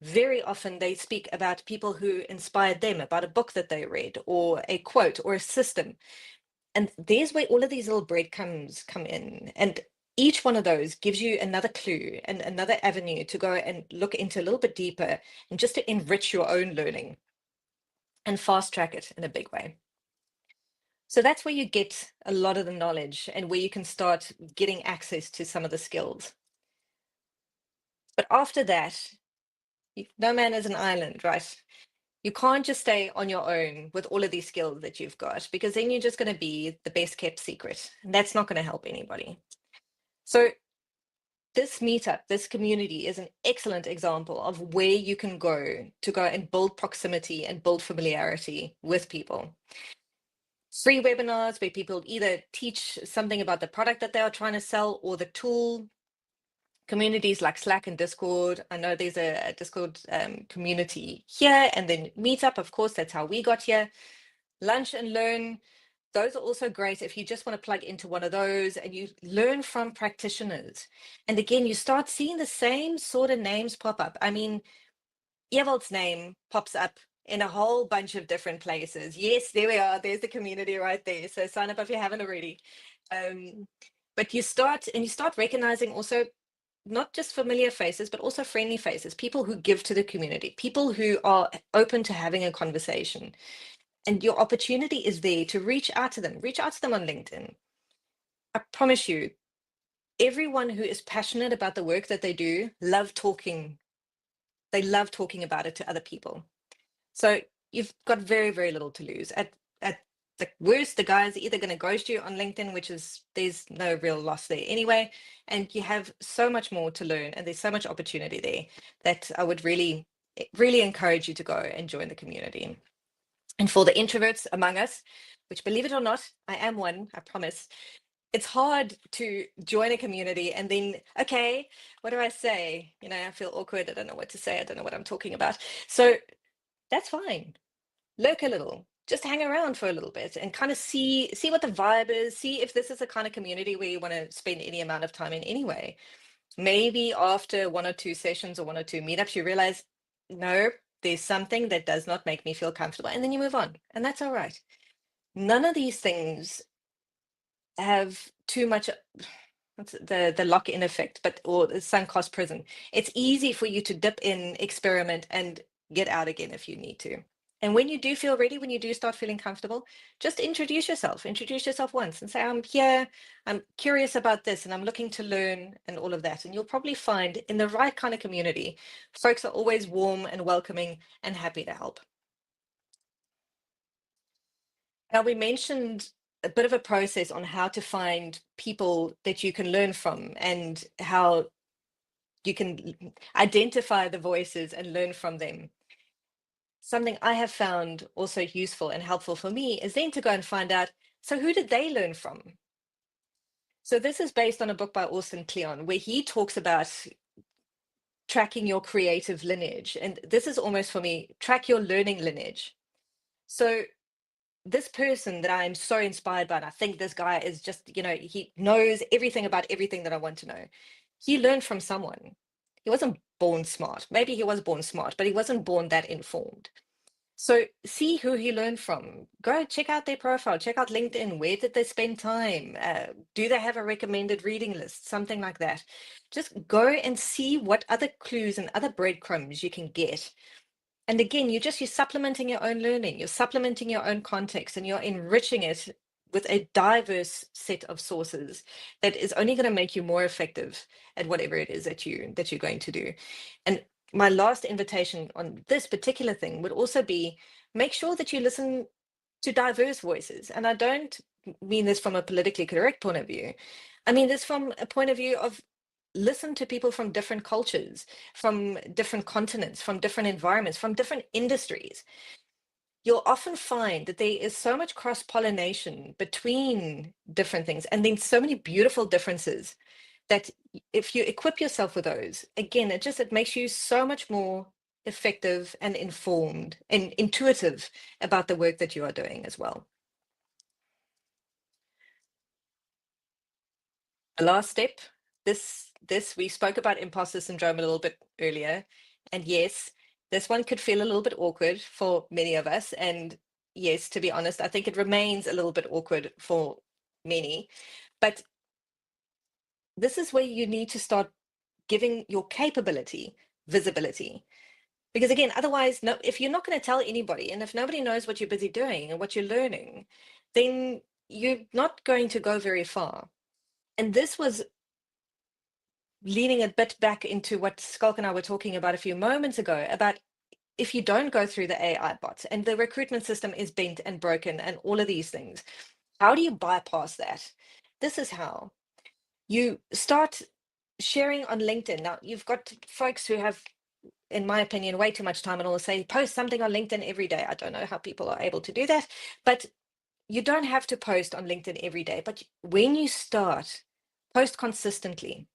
Very often they speak about people who inspired them, about a book that they read, or a quote, or a system. And there's where all of these little breadcrumbs come in. And each one of those gives you another clue and another avenue to go and look into a little bit deeper, and just to enrich your own learning and fast track it in a big way. So that's where you get a lot of the knowledge and where you can start getting access to some of the skills. But after that, no man is an island, right? You can't just stay on your own with all of these skills that you've got, because then you're just going to be the best kept secret. And that's not going to help anybody. So this meetup, this community is an excellent example of where you can go to go and build proximity and build familiarity with people. Free webinars where people either teach something about the product that they are trying to sell or the tool. Communities like Slack and Discord. I know there's a Discord community here, and then Meetup, of course, that's how we got here. Lunch and Learn, those are also great if you just want to plug into one of those and you learn from practitioners. And again, you start seeing the same sort of names pop up. I mean, Ewald's name pops up in a whole bunch of different places. Yes, there we are. There's the community right there. So sign up if you haven't already. But you start recognizing also not just familiar faces, but also friendly faces, people who give to the community, people who are open to having a conversation. And your opportunity is there to reach out to them on LinkedIn. I promise you, everyone who is passionate about the work that they do, love talking about it to other people. So you've got very, very little to lose. At the worst, the guys are either going to ghost you on LinkedIn, which is, there's no real loss there anyway. And you have so much more to learn, and there's so much opportunity there that I would really, really encourage you to go and join the community. And for the introverts among us, which, believe it or not, I am one, I promise, it's hard to join a community and then, okay, what do I say? I feel awkward. I don't know what to say. I don't know what I'm talking about. So that's fine. Lurk a little, just hang around for a little bit and kind of see what the vibe is, see if this is the kind of community where you want to spend any amount of time in anyway. Maybe after one or two sessions or one or two meetups, you realize, no, there's something that does not make me feel comfortable, and then you move on, and that's all right. None of these things have too much the lock-in effect, or the sunk cost prison. It's easy for you to dip in, experiment, and get out again if you need to. And when you do feel ready, when you do start feeling comfortable, just introduce yourself. Introduce yourself once and say, I'm here, I'm curious about this, and I'm looking to learn, and all of that. And you'll probably find in the right kind of community, folks are always warm and welcoming and happy to help. Now, we mentioned a bit of a process on how to find people that you can learn from, and how you can identify the voices and learn from them. Something I have found also useful and helpful for me is then to go and find out, so who did they learn from? So this is based on a book by Austin Kleon, where he talks about tracking your creative lineage. And this is almost, for me, track your learning lineage. So this person that I'm so inspired by, and I think this guy is just, he knows everything about everything that I want to know. He learned from someone. He wasn't born smart. Maybe he was born smart, but he wasn't born that informed. So see who he learned from. Go check out their profile, check out LinkedIn. Where did they spend time? Do they have a recommended reading list? Something like that. Just go and see what other clues and other breadcrumbs you can get. And again, you're supplementing your own learning, you're supplementing your own context, and you're enriching it with a diverse set of sources that is only going to make you more effective at whatever it is that you're going to do. And my last invitation on this particular thing would also be, make sure that you listen to diverse voices. And I don't mean this from a politically correct point of view. I mean this from a point of view of, listen to people from different cultures, from different continents, from different environments, from different industries. You'll often find that there is so much cross-pollination between different things, and then so many beautiful differences, that if you equip yourself with those, again, it makes you so much more effective and informed and intuitive about the work that you are doing as well. The last step, this we spoke about imposter syndrome a little bit earlier, and yes, this one could feel a little bit awkward for many of us, and yes, to be honest, I think it remains a little bit awkward for many, but this is where you need to start giving your capability visibility. Because again, otherwise, if you're not going to tell anybody, and if nobody knows what you're busy doing and what you're learning, then you're not going to go very far. And this was leaning a bit back into what Skulk and I were talking about a few moments ago, about if you don't go through the AI bots and the recruitment system is bent and broken and all of these things, how do you bypass that? This is how you start sharing on LinkedIn. Now, you've got folks who have, in my opinion, way too much time, and all say, post something on LinkedIn every day. I don't know how people are able to do that, but you don't have to post on LinkedIn every day. But when you start, post consistently.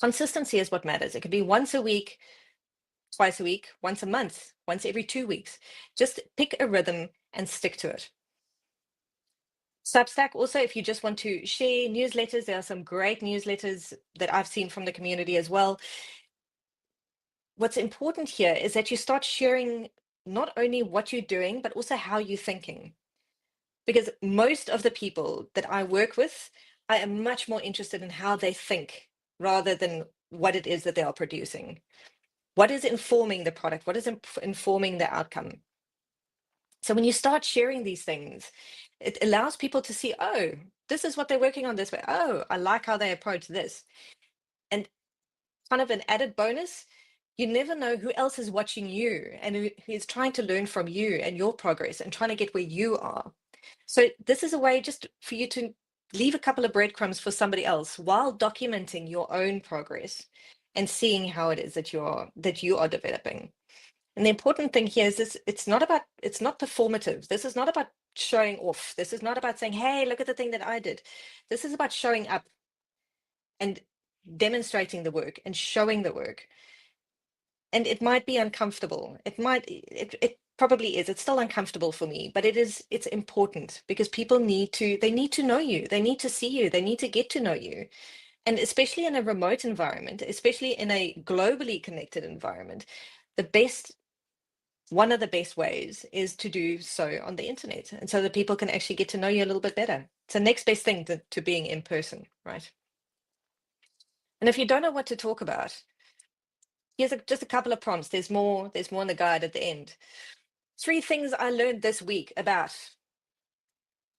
Consistency is what matters. It could be once a week, twice a week, once a month, once every 2 weeks. Just pick a rhythm and stick to it. Substack also, if you just want to share newsletters, there are some great newsletters that I've seen from the community as well. What's important here is that you start sharing not only what you're doing, but also how you're thinking. Because most of the people that I work with, I am much more interested in how they think rather than what it is that they are producing. What is informing the product? What is informing the outcome? So when you start sharing these things, it allows people to see, oh, this is what they're working on this way. Oh, I like how they approach this. And kind of an added bonus, you never know who else is watching you and who is trying to learn from you and your progress and trying to get where you are. So this is a way just for you to leave a couple of breadcrumbs for somebody else while documenting your own progress and seeing how it is that you are developing. And the important thing here is this: it's not performative. This is not about showing off. This is not about saying, hey, look at the thing that I did. This is about showing up and demonstrating the work and showing the work. And it might be uncomfortable. It probably is. It's still uncomfortable for me, but it's important, because people need to know you. They need to see you. They need to get to know you. And especially in a remote environment, especially in a globally connected environment, the best one of the best ways is to do so on the internet, and so that people can actually get to know you a little bit better. It's the next best thing to being in person, right? And if you don't know what to talk about, here's just a couple of prompts. There's more in the guide at the end. 3 things I learned this week about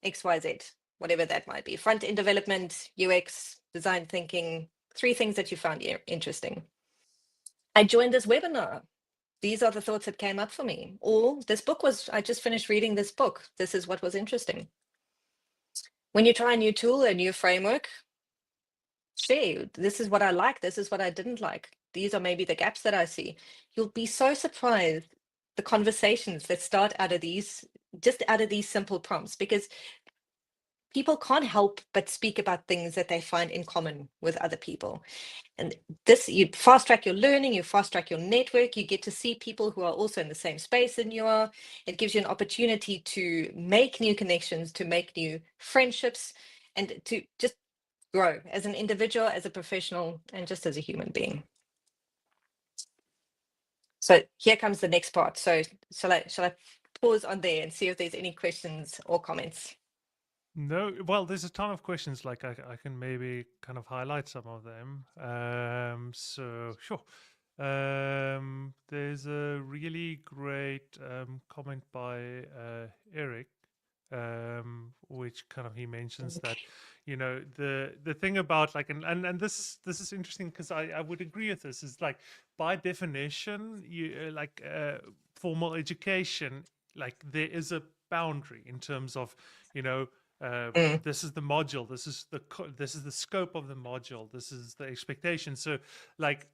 XYZ, whatever that might be. Front end development, UX, design thinking, 3 things that you found interesting. I joined this webinar. These are the thoughts that came up for me. Or I just finished reading this book. This is what was interesting. When you try a new tool, a new framework, share, this is what I like, this is what I didn't like. These are maybe the gaps that I see. You'll be so surprised the conversations that start out of these simple prompts, because people can't help but speak about things that they find in common with other people. And this, you fast track your learning, you fast track your network, you get to see people who are also in the same space than you are. It gives you an opportunity to make new connections, to make new friendships, and to just grow as an individual, as a professional, and just as a human being. So here comes the next part. So shall I pause on there and see if there's any questions or comments? No, well, there's a ton of questions. Like I can maybe kind of highlight some of them. So sure. There's a really great comment by Eric, which kind of he mentions that, you know, the thing about like and this is interesting because I would agree with this, is like by definition you like formal education, like there is a boundary in terms of, you know, this is the module, this is the scope of the module, this is the expectation. So like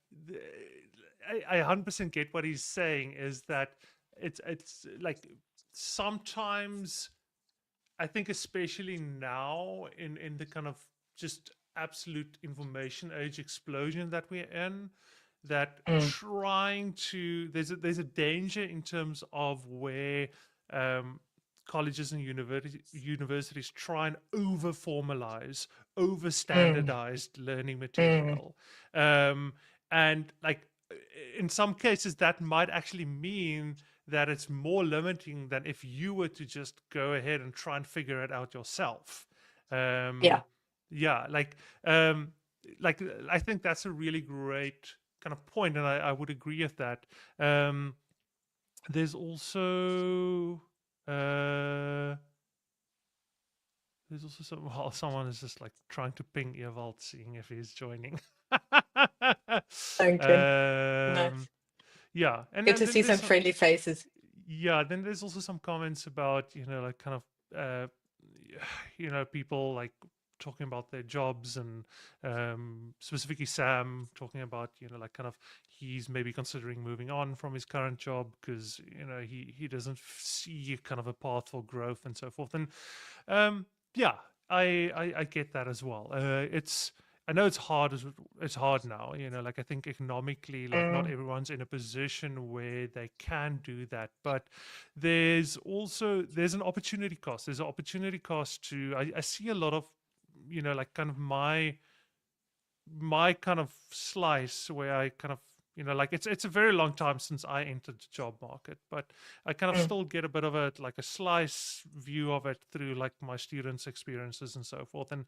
I 100% get what he's saying, is that it's like sometimes I think, especially now in the kind of just absolute information age explosion that we're in, that trying to there's a danger in terms of where colleges and universities try and over formalize, over standardized learning material, and like in some cases that might actually mean that it's more limiting than if you were to just go ahead and try and figure it out yourself. Yeah. Yeah, like I think that's a really great kind of point, and I would agree with that. There's also well, someone is just like trying to ping Ewald, seeing if he's joining. Okay. Nice. Yeah, Good to then see there's some friendly faces. yeah, then there's also some comments about, you know, like kind of you know, people like talking about their jobs, and specifically Sam talking about, you know, like kind of he's maybe considering moving on from his current job because, you know, he doesn't see kind of a path for growth and so forth. And yeah, I get that as well. I know it's hard now, you know, like I think economically, like not everyone's in a position where they can do that, but there's an opportunity cost. There's an opportunity cost to, I see a lot of, you know, like kind of my kind of slice where I kind of, you know, like it's a very long time since I entered the job market, but I kind of still get a bit of a like a slice view of it through like my students' experiences and so forth. And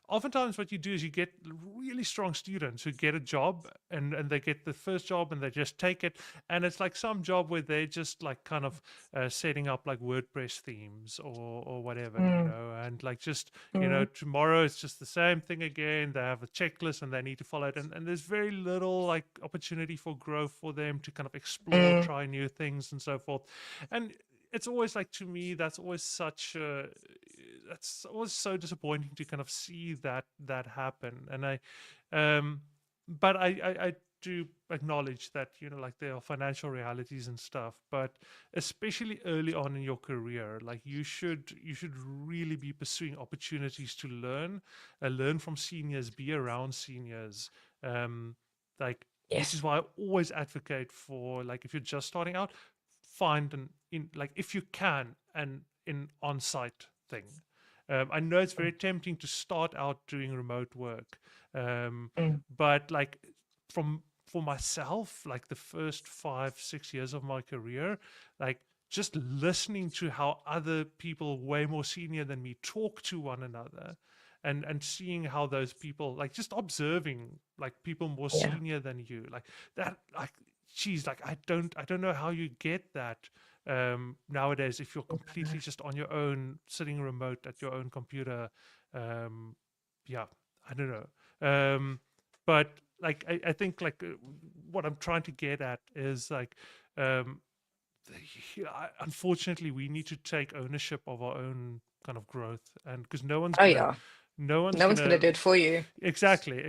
oftentimes what you do is you get really strong students who get a job, and they get the first job and they just take it, and it's like some job where they're just like kind of setting up like WordPress themes or whatever, you know, and like just, you know, tomorrow it's just the same thing again. They have a checklist and they need to follow it, and there's very little like opportunity for growth for them to kind of explore, try new things and so forth. And it's always like, to me, that's always so disappointing to kind of see that happen. And but I do acknowledge that, you know, like there are financial realities and stuff, but especially early on in your career, like you should really be pursuing opportunities to learn from seniors, be around seniors, like which Yes. is why I always advocate for, like, if you're just starting out, find like if you can, an on-site thing. I know it's very tempting to start out doing remote work, but like for for myself, like the first 5, 6 years of my career, like just listening to how other people way more senior than me talk to one another, and seeing how those people, like just observing like people more Yeah. senior than you, like that, like geez, like I don't know how you get that nowadays if you're completely just on your own, sitting remote at your own computer. um yeah, I don't know. But like I think like what I'm trying to get at is like um unfortunately we need to take ownership of our own kind of growth, and because no one's Oh gonna yeah. no one's No one's going to gonna do it for you. exactly,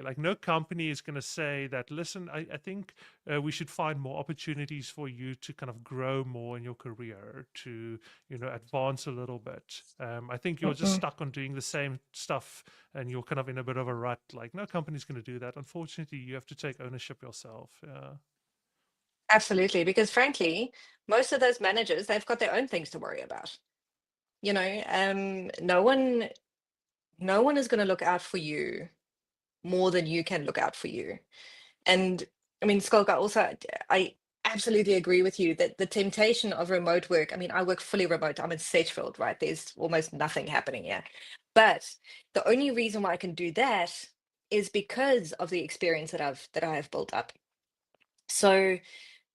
like no company is going to say that, listen, I think we should find more opportunities for you to kind of grow more in your career, to advance a little bit. I think you're just Mm-mm. stuck on doing the same stuff and you're kind of in a bit of a rut. Like no company's going to do that. Unfortunately, you have to take ownership yourself. Yeah. Absolutely. Because frankly, most of those managers, they've got their own things to worry about. No one is going to look out for you more than you can look out for you. And I mean, Skulk, I absolutely agree with you that the temptation of remote work, I mean, I work fully remote. I'm in Sedgefield, right? There's almost nothing happening here. But the only reason why I can do that is because of the experience that I have built up. So,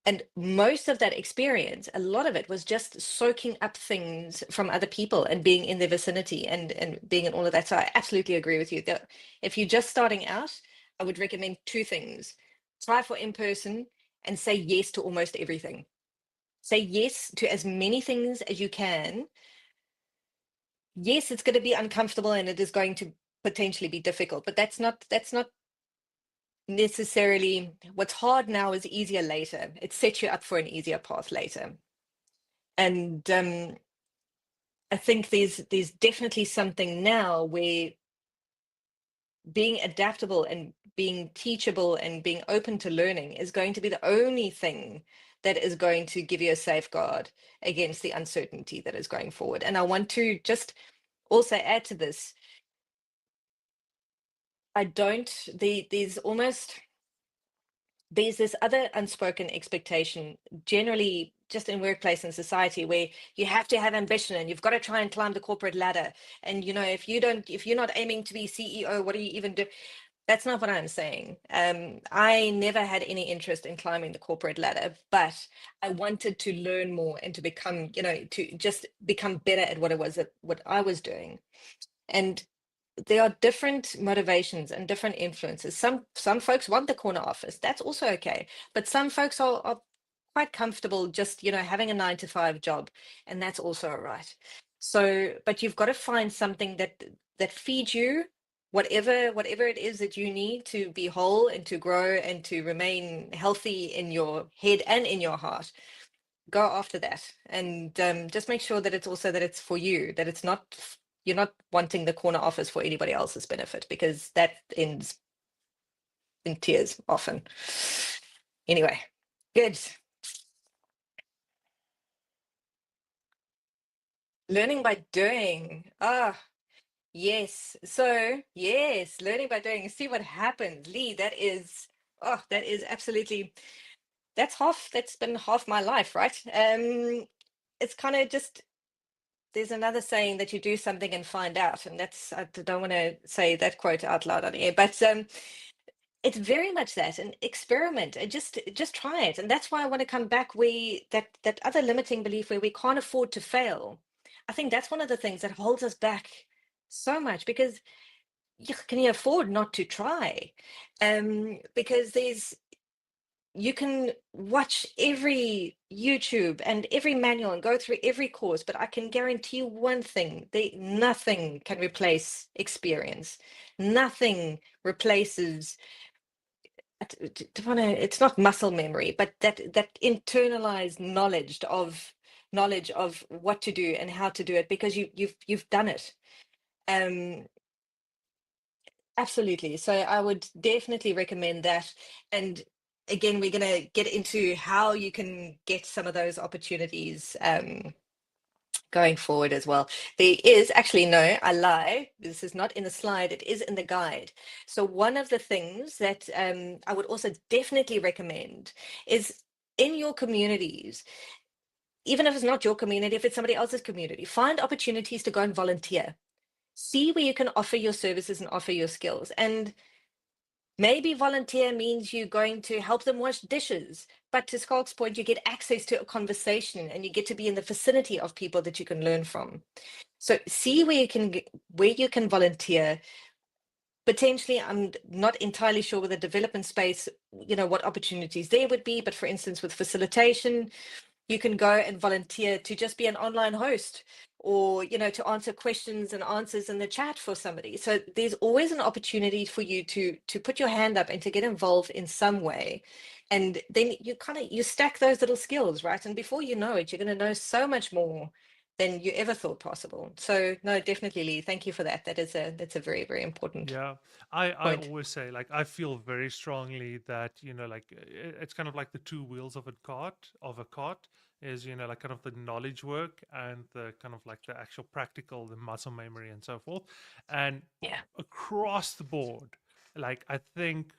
and most of that experience, a lot of it was just soaking up things from other people and being in their vicinity and being in all of that. So I absolutely agree with you that if you're just starting out, I would recommend two things. Try for in person and say yes to almost everything. Say yes to as many things as you can. Yes, it's going to be uncomfortable and it is going to potentially be difficult, but that's not necessarily what's hard now is easier later. It sets you up for an easier path later. And I think there's definitely something now where being adaptable and being teachable and being open to learning is going to be the only thing that is going to give you a safeguard against the uncertainty that is going forward. And I want to just also add to this, there's this other unspoken expectation generally just in workplace and society where you have to have ambition and you've got to try and climb the corporate ladder. And if you're not aiming to be CEO, what do you even do? That's not what I'm saying. I never had any interest in climbing the corporate ladder, but I wanted to learn more and to become, to just become better at what I was doing. And there are different motivations and different influences. Some folks want the corner office. That's also okay. But some folks are quite comfortable just, having a 9 to 5 job, and that's also all right. So, but you've got to find something that feeds you, whatever it is that you need to be whole and to grow and to remain healthy in your head and in your heart. Go after that, and just make sure that it's for you, that it's not you're not wanting the corner office for anybody else's benefit, because that ends in tears often. Anyway, good. Learning by doing. Ah, yes. So, yes, learning by doing. See what happens. Lee, that is absolutely, that's been half my life, right? It's kind of just, there's another saying that you do something and find out, and that's, I don't want to say that quote out loud on air, but it's very much that, and experiment and just try it. And that's why I want to come back, that other limiting belief where we can't afford to fail. I think that's one of the things that holds us back so much, because can you afford not to try? Because you can watch every YouTube and every manual and go through every course, but I can guarantee you one thing: nothing can replace experience. Nothing replaces. It's not muscle memory, but that internalized knowledge of what to do and how to do it, because you've done it. Um, Absolutely. So I would definitely recommend that. And again, we're going to get into how you can get some of those opportunities going forward as well. There is actually, no, I lie. This is not in the slide. It is in the guide. So one of the things that I would also definitely recommend is in your communities, even if it's not your community, if it's somebody else's community, find opportunities to go and volunteer. See where you can offer your services and offer your skills. And maybe volunteer means you're going to help them wash dishes. But to Skalk's point, you get access to a conversation and you get to be in the vicinity of people that you can learn from. So see where you can volunteer. Potentially, I'm not entirely sure with the development space, what opportunities there would be. But for instance, with facilitation, you can go and volunteer to just be an online host, or to answer questions and answers in the chat for somebody. So there's always an opportunity for you to put your hand up and to get involved in some way. And then you stack those little skills, right? And before you know it, you're going to know so much more than you ever thought possible. So no, definitely, Lee, thank you for that. That's a very, very important Yeah, I point. always say, like, I feel very strongly that, like, it's kind of like the two wheels of a cart is, like kind of the knowledge work and the kind of like the actual practical, the muscle memory and so forth. And Yeah. across the board, like, I think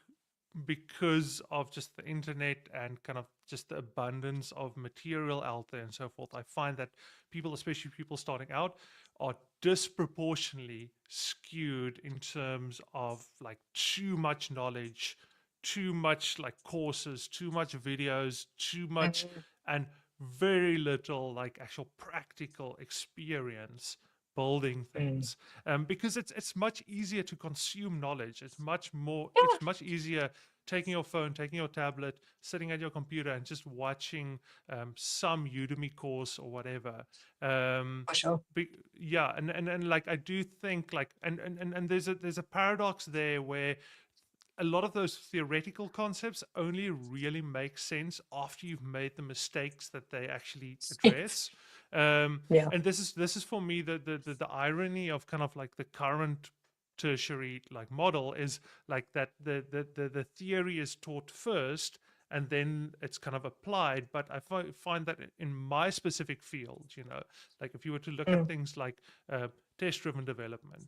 because of just the internet and kind of just the abundance of material out there and so forth, I find that people, especially people starting out, are disproportionately skewed in terms of like too much knowledge, too much like courses, too much videos, too much, Mhm. and very little like actual practical experience building Mm. things. Because it's much easier to consume knowledge. Yeah, It's much easier taking your phone, taking your tablet, sitting at your computer, and just watching some Udemy course or whatever. Um, for sure. yeah, and like I do think like and there's a paradox there where a lot of those theoretical concepts only really make sense after you've made the mistakes that they actually address. Yeah. And this is for me the irony of kind of like the current tertiary like model is like that the theory is taught first and then it's kind of applied. But I find that in my specific field, like if you were to look at Mm. things like test driven development,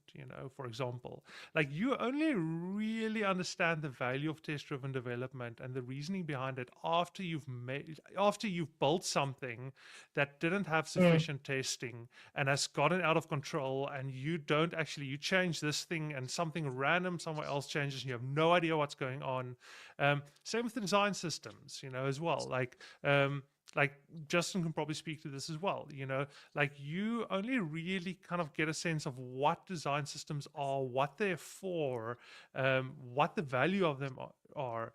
for example, like you only really understand the value of test driven development and the reasoning behind it after you've built something that didn't have Mm. sufficient testing and has gotten out of control, and you change this thing and something random somewhere else changes and you have no idea what's going on. Same with the design systems, as well. Like Justin can probably speak to this as well. Like you only really kind of get a sense of what design systems are, what they're for, what the value of them are,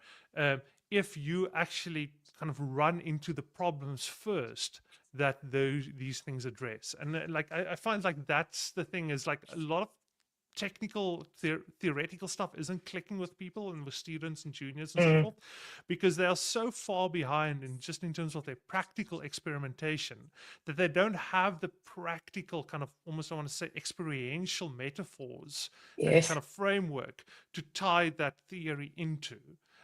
if you actually kind of run into the problems first that these things address. And like I find like that's the thing, is like a lot of technical theoretical stuff isn't clicking with people and with students and juniors and so Mm. forth, because they are so far behind in terms of their practical experimentation that they don't have the practical kind of, almost I want to say, experiential metaphors and kind Yes. of framework to tie that theory into.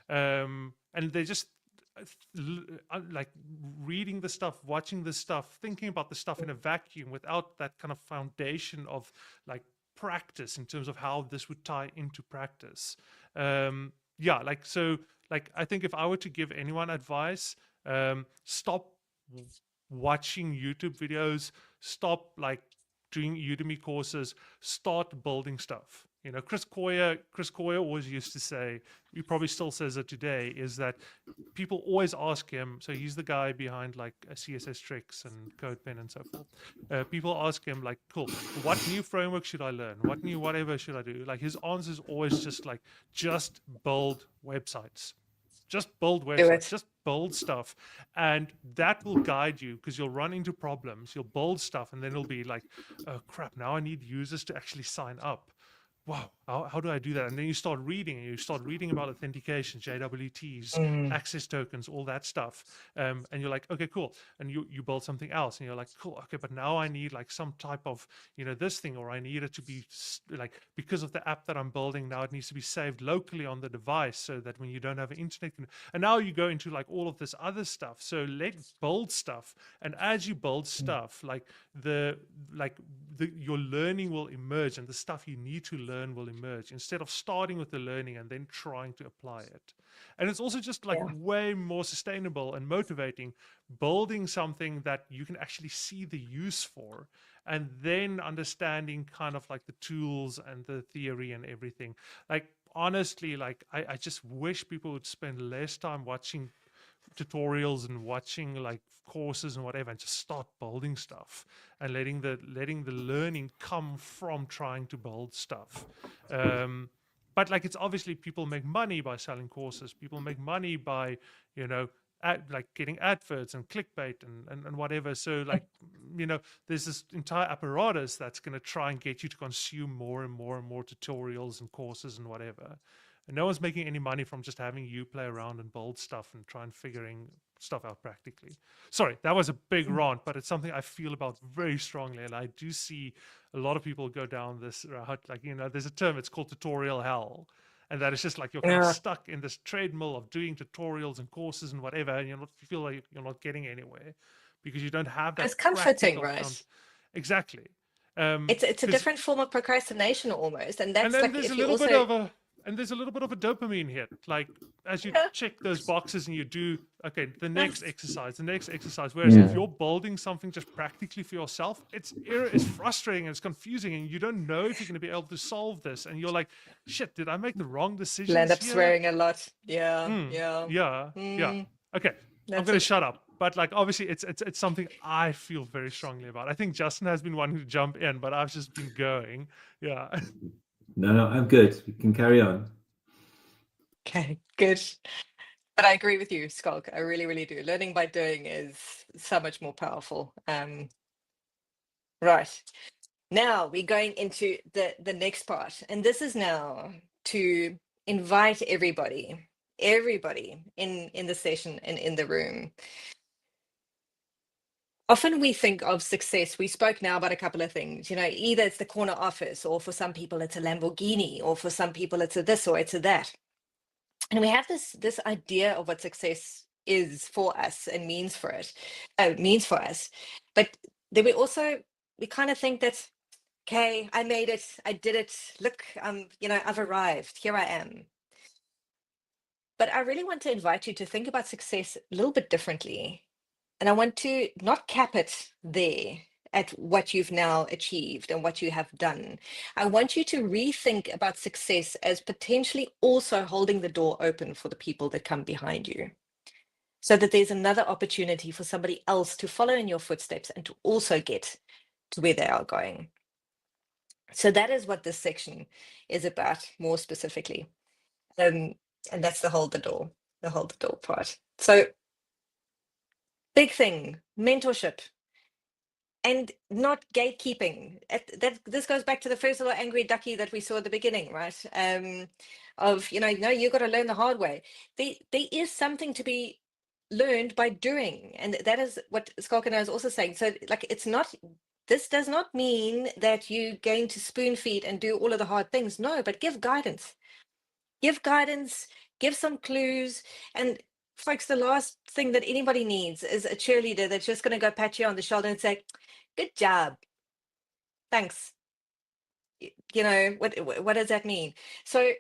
And they just like reading the stuff, watching the stuff, thinking about the stuff in a vacuum without that kind of foundation of like practice in terms of how this would tie into practice. Yeah, like so, like I think if I were to give anyone advice, stop watching YouTube videos, stop like doing Udemy courses, start building stuff. Chris Coyer always used to say, he probably still says it today, is that people always ask him. So he's the guy behind like CSS Tricks and CodePen and so forth. People ask him like, "Cool, what new framework should I learn? What new whatever should I do?" Like his answer is always just like, "Just build websites." Just build Do websites, it. just build stuff. And that will guide you, because you'll run into problems. You'll build stuff and then it'll be like, oh crap, now I need users to actually sign up. wow, how do I do that? And then you start reading, and you start reading about authentication, JWTs, Mm. access tokens, all that stuff. And you're like, okay, cool. And you build something else, and you're like, cool, okay, but now I need like some type of, this thing, or I need it to be like, because of the app that I'm building now, it needs to be saved locally on the device so that when you don't have an internet, and now you go into like all of this other stuff. So let's build stuff. And as you build stuff, like your learning will emerge, and the stuff you need to learn will emerge, instead of starting with the learning and then trying to apply it. And it's also just like Yeah. way more sustainable and motivating, building something that you can actually see the use for, and then understanding kind of like the tools and the theory and everything. Like honestly, like I just wish people would spend less time watching tutorials and watching like courses and whatever, and just start building stuff, and letting the learning come from trying to build stuff. But like, it's obviously, people make money by selling courses, people make money by like getting adverts and clickbait and whatever. So like, there's this entire apparatus that's going to try and get you to consume more and more and more tutorials and courses and whatever. And no one's making any money from just having you play around and build stuff and try and figuring stuff out practically. Sorry, that was a big rant, but it's something I feel about very strongly. And I do see a lot of people go down this route. Like, there's a term, it's called tutorial hell. And that is just like, you're kind of Yeah. stuck in this treadmill of doing tutorials and courses and whatever. And you feel like you're not getting anywhere because you don't have that It's comforting, practical right? Exactly. It's a 'Cause different form of procrastination almost. And and that's then like, there's a if you little bit also, of a dopamine hit, like as you check those boxes and you do, okay, the next exercise. Whereas if you're building something just practically for yourself, it's frustrating and it's confusing, and you don't know if you're going to be able to solve this, and you're like, shit, did I make the wrong you end decisions up here? swearing a lot. Yeah, Mm, yeah. yeah. Okay, I'm That's going to it. shut up. But like, obviously, it's something I feel very strongly about. I think Justin has been wanting to jump in, but I've just been going. Yeah. No, I'm good. You can carry on. Okay, good. But I agree with you, Skulk. I really, really do. Learning by doing is so much more powerful. Right. Now we're going into the next part. And this is now to invite everybody in the session and in the room. Often we think of success. We spoke now about a couple of things, either it's the corner office, or for some people it's a Lamborghini, or for some people it's a this or it's a that. And we have this idea of what success is for us and means for us. But then we kind of think that, okay, I made it, I did it. Look, I've arrived. Here I am. But I really want to invite you to think about success a little bit differently. And I want to not cap it there at what you've now achieved and what you have done. I want you to rethink about success as potentially also holding the door open for the people that come behind you, so that there's another opportunity for somebody else to follow in your footsteps and to also get to where they are going. So that is what this section is about more specifically. And that's the hold the door part. So big thing, mentorship, and not gatekeeping. This goes back to the first little angry ducky that we saw at the beginning, right? Of, no, you've got to learn the hard way. There is something to be learned by doing. And that is what Skalkana is also saying. So like, this does not mean that you're going to spoon feed and do all of the hard things. No, but give guidance. Give some clues. And folks, the last thing that anybody needs is a cheerleader that's just going to go pat you on the shoulder and say, good job. Thanks. What does that mean? So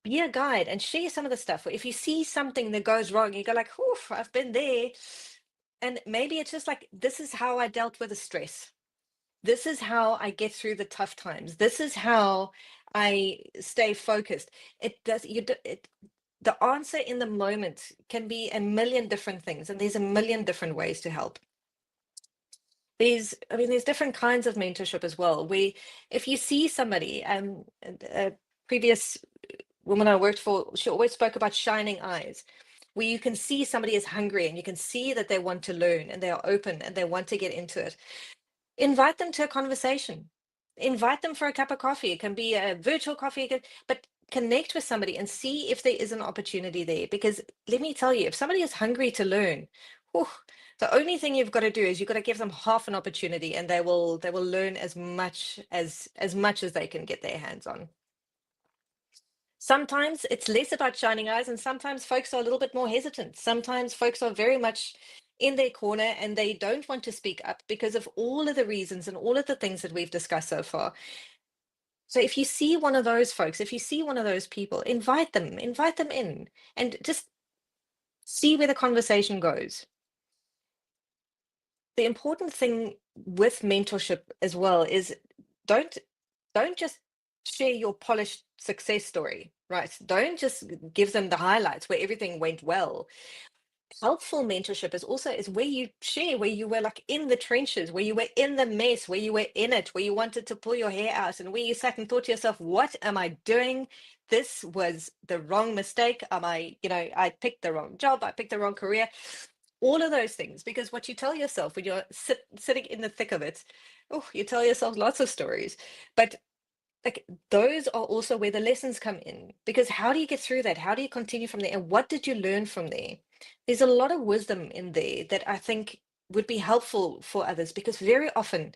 be a guide and share some of the stuff. If you see something that goes wrong, you go like, oof, I've been there. And maybe it's just like, this is how I dealt with the stress. This is how I get through the tough times. This is how I stay focused. The answer in the moment can be a million different things, and there's a million different ways to help. There's different kinds of mentorship as well. If you see somebody, a previous woman I worked for, she always spoke about shining eyes, where you can see somebody is hungry and you can see that they want to learn and they are open and they want to get into it. Invite them to a conversation. invite them for a cup of coffee. It can be a virtual coffee, but connect with somebody and see if there is an opportunity there. Because let me tell you, if somebody is hungry to learn, whew, the only thing you've got to do is you've got to give them half an opportunity, and they will learn as much as they can get their hands on. Sometimes it's less about shining eyes, and sometimes folks are a little bit more hesitant. Sometimes folks are very much in their corner and they don't want to speak up because of all of the reasons and all of the things that we've discussed so far. So if you see one of those folks, if you see one of those people, invite them in, and just see where the conversation goes. The important thing with mentorship as well is don't just share your polished success story, right? Don't just give them the highlights where everything went well. Helpful mentorship is where you share where you were like in the trenches, where you were in the mess, where you were in it, where you wanted to pull your hair out, and where you sat and thought to yourself, what am I doing? This was the wrong mistake. I picked the wrong job, I picked the wrong career, all of those things. Because what you tell yourself when you're sitting in the thick of it, oh, you tell yourself lots of stories, but like those are also where the lessons come in. Because how do you get through that? How do you continue from there? And what did you learn from there? There's a lot of wisdom in there that I think would be helpful for others, because very often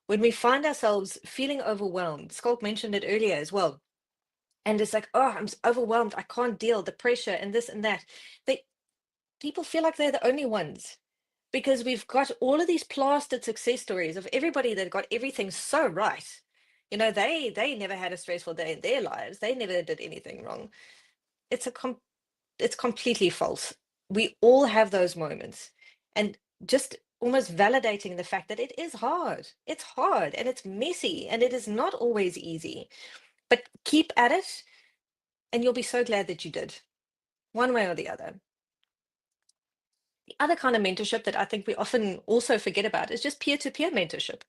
when we find ourselves feeling overwhelmed, Skulk mentioned it earlier as well, and it's like, oh, I'm overwhelmed, I can't deal, the pressure and this and that. People feel like they're the only ones, because we've got all of these plastered success stories of everybody that got everything so right. They never had a stressful day in their lives. They never did anything wrong. It's completely false. We all have those moments, and just almost validating the fact that it is hard. It's hard and it's messy and it is not always easy. But keep at it, and you'll be so glad that you did, one way or the other. The other kind of mentorship that I think we often also forget about is just peer-to-peer mentorship.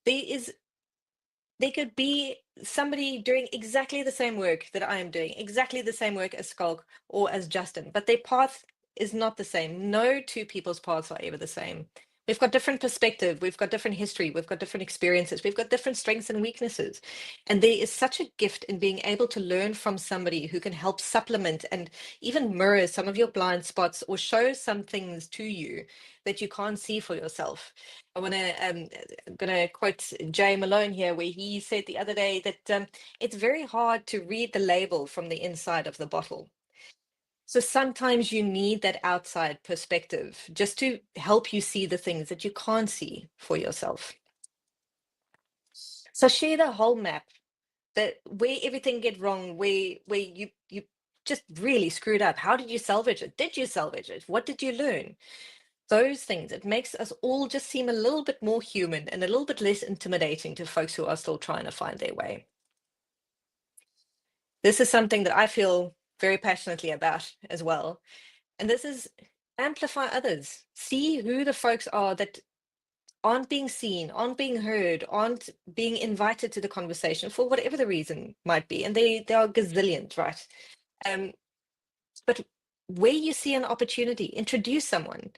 There could be somebody doing exactly the same work that I am doing, exactly the same work as Skulk or as Justin, but their path is not the same. No two people's paths are ever the same. We've got different perspective, we've got different history, we've got different experiences, we've got different strengths and weaknesses. And there is such a gift in being able to learn from somebody who can help supplement and even mirror some of your blind spots, or show some things to you that you can't see for yourself. I'm gonna quote Jay Malone here, where he said the other day that it's very hard to read the label from the inside of the bottle. So sometimes you need that outside perspective just to help you see the things that you can't see for yourself. So share the whole map, that where everything get wrong, where you just really screwed up. How did you salvage it? Did you salvage it? What did you learn? Those things, it makes us all just seem a little bit more human and a little bit less intimidating to folks who are still trying to find their way. This is something that I feel very passionately about as well. And this is amplify others. See who the folks are that aren't being seen, aren't being heard, aren't being invited to the conversation for whatever the reason might be. And they are gazillions, right? But where you see an opportunity, introduce someone.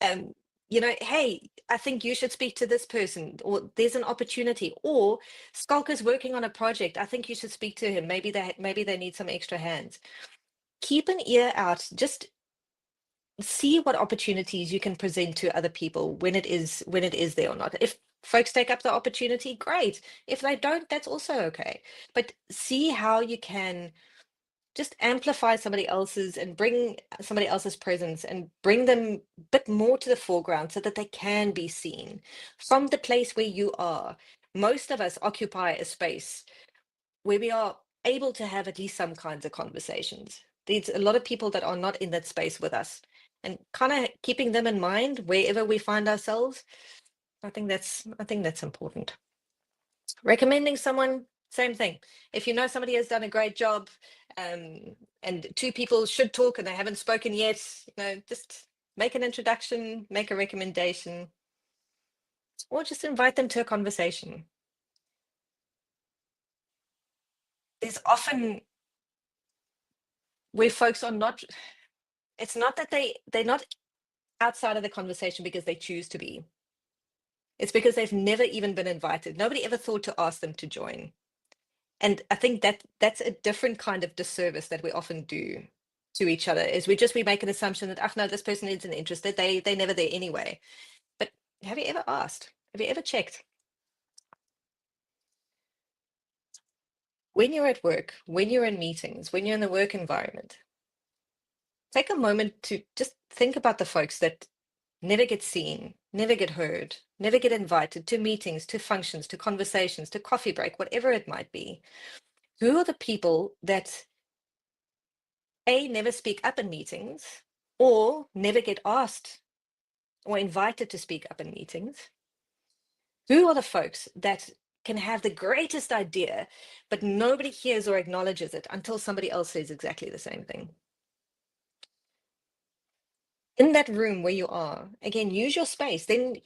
Hey, I think you should speak to this person, or there's an opportunity, or Skulk is working on a project, I think you should speak to him. Maybe they need some extra hands. Keep an ear out. Just see what opportunities you can present to other people when it is there or not. If folks take up the opportunity, great. If they don't, that's also okay. But see how you can just amplify somebody else's and bring somebody else's presence and bring them a bit more to the foreground, so that they can be seen from the place where you are. Most of us occupy a space where we are able to have at least some kinds of conversations. There's a lot of people that are not in that space with us, and kind of keeping them in mind wherever we find ourselves. I think that's important. Recommending someone, same thing. If you know somebody has done a great job, and two people should talk and they haven't spoken yet, just make an introduction, make a recommendation, or just invite them to a conversation. There's often where folks are not, it's not that they're not outside of the conversation because they choose to be. It's because they've never even been invited. Nobody ever thought to ask them to join. And I think that that's a different kind of disservice that we often do to each other, is we make an assumption that, oh no, this person isn't interested. They're never there anyway. But have you ever asked? Have you ever checked? When you're at work, when you're in meetings, when you're in the work environment, take a moment to just think about the folks that never get seen, never get heard, never get invited to meetings, to functions, to conversations, to coffee break, whatever it might be. Who are the people that A, never speak up in meetings, or never get asked or invited to speak up in meetings? Who are the folks that can have the greatest idea, but nobody hears or acknowledges it until somebody else says exactly the same thing? In that room where you are, again, use your space. Then,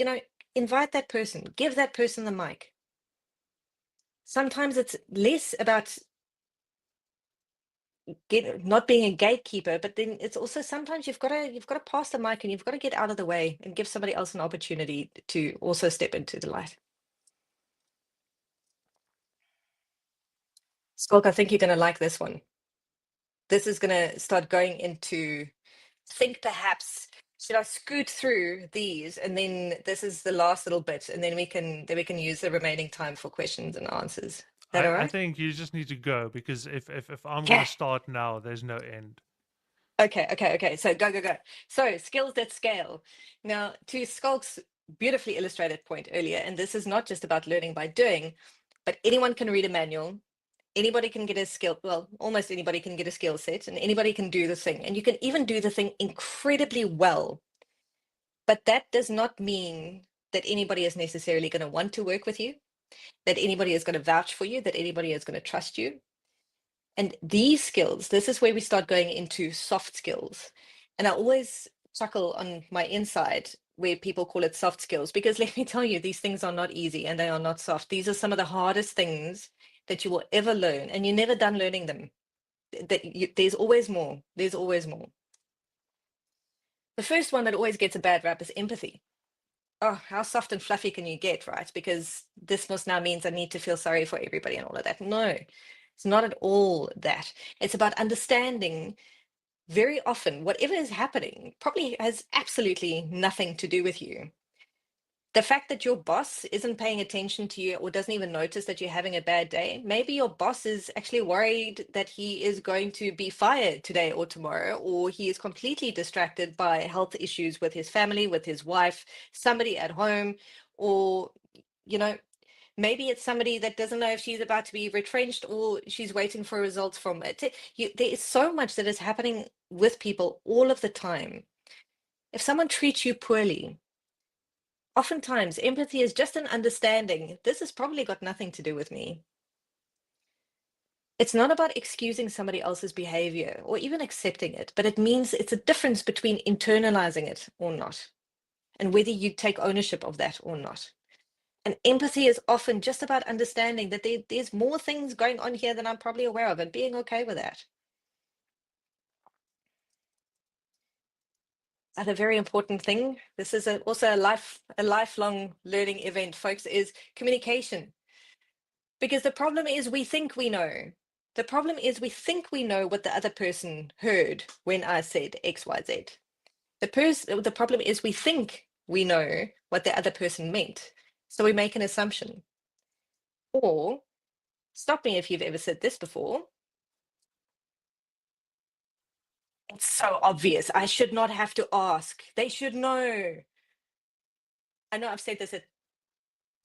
invite that person, give that person the mic. Sometimes it's less about not being a gatekeeper, but then it's also sometimes you've got to pass the mic and you've got to get out of the way and give somebody else an opportunity to also step into the light. Skulk, I think you're going to like this one. This is going to start going into, think perhaps, should I scoot through these, and then this is the last little bit, and then we can use the remaining time for questions and answers. Is that all I right? think you just need to go, because if I'm Yeah. going to start now, there's no end. Okay. So go. So skills that scale. Now, to Skulk's beautifully illustrated point earlier, and this is not just about learning by doing, but anyone can read a manual. Anybody can get a skill. Well, almost anybody can get a skill set, and anybody can do the thing. And you can even do the thing incredibly well. But that does not mean that anybody is necessarily going to want to work with you, that anybody is going to vouch for you, that anybody is going to trust you. And these skills, this is where we start going into soft skills. And I always chuckle on my inside where people call it soft skills, because let me tell you, these things are not easy and they are not soft. These are some of the hardest things that you will ever learn, and you're never done learning them. There's always more. There's always more. The first one that always gets a bad rap is empathy. Oh, how soft and fluffy can you get, right? Because this must now means I need to feel sorry for everybody and all of that. No, it's not at all that. It's about understanding very often whatever is happening probably has absolutely nothing to do with you. The fact that your boss isn't paying attention to you or doesn't even notice that you're having a bad day, maybe your boss is actually worried that he is going to be fired today or tomorrow, or he is completely distracted by health issues with his family, with his wife, somebody at home, or, maybe it's somebody that doesn't know if she's about to be retrenched or she's waiting for results from it. There is so much that is happening with people all of the time. If someone treats you poorly, oftentimes empathy is just an understanding. This has probably got nothing to do with me. It's not about excusing somebody else's behavior or even accepting it, but it means it's a difference between internalizing it or not, and whether you take ownership of that or not. And empathy is often just about understanding that there's more things going on here than I'm probably aware of, and being okay with that. And a very important thing, this is also a lifelong learning event, folks, is communication. Because the problem is we think we know. The problem is we think we know what the other person heard when I said X, Y, Z. The problem is we think we know what the other person meant. So we make an assumption. Or, stop me if you've ever said this before, it's so obvious. I should not have to ask. They should know. I know I've said this at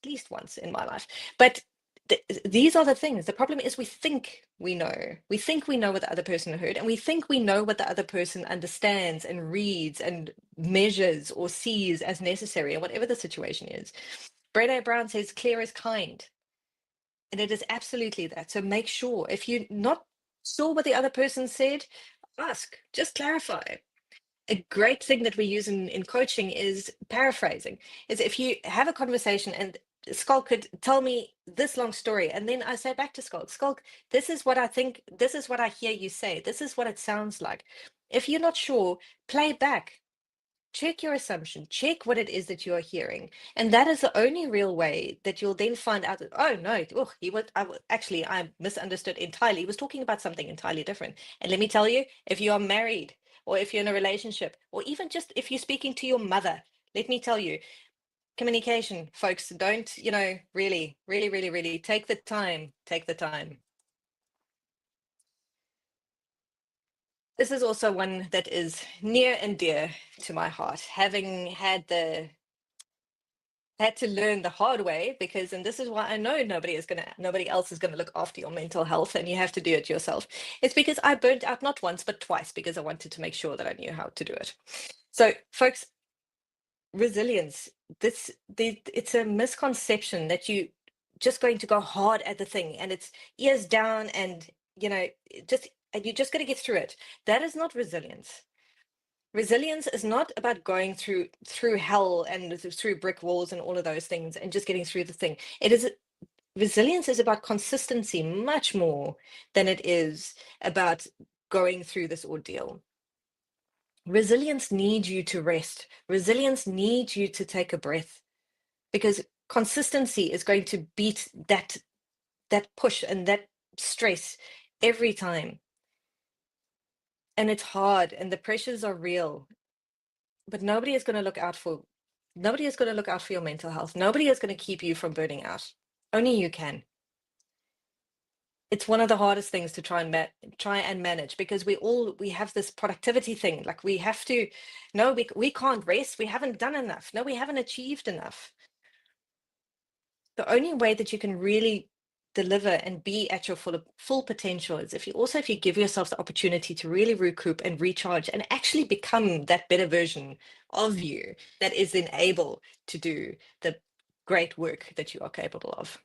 least once in my life, but these are the things. The problem is we think we know. We think we know what the other person heard, and we think we know what the other person understands and reads and measures or sees as necessary, and whatever the situation is. Brené Brown says, clear is kind. And it is absolutely that. So make sure, if you're not sure what the other person said, ask, just clarify. A great thing that we use in coaching is paraphrasing. Is if you have a conversation and Skulk could tell me this long story, and then I say back to Skulk, this is what I think, this is what I hear you say, this is what it sounds like. If you're not sure, play back. check your assumption, check what it is that you're hearing. And that is the only real way that you'll then find out that, oh no, oh, actually, I misunderstood entirely. He was talking about something entirely different. And let me tell you, if you are married or if you're in a relationship, or even just if you're speaking to your mother, let me tell you, communication, folks, don't, really, really, really, really take the time, take the time. This is also one that is near and dear to my heart, having had to learn the hard way, because, and this is why I know nobody else is gonna look after your mental health, and you have to do it yourself. It's because I burnt out not once but twice because I wanted to make sure that I knew how to do it. So, folks, resilience. It's a misconception that you just going to go hard at the thing and it's ears down and you're just going to get through it. That is not resilience. Resilience is not about going through hell and through brick walls and all of those things and just getting through the thing. Resilience is about consistency much more than it is about going through this ordeal. Resilience needs you to rest. Resilience needs you to take a breath, because consistency is going to beat that push and that stress every time. And it's hard and the pressures are real, but nobody is going to look out for your mental health. Nobody is going to keep you from burning out. Only you can. It's one of the hardest things to try and manage, because we have this productivity thing. Like we have to, no, we can't rest. We haven't done enough. No, we haven't achieved enough. The only way that you can really deliver and be at your full potential is if you give yourself the opportunity to really recoup and recharge and actually become that better version of you that is then able to do the great work that you are capable of.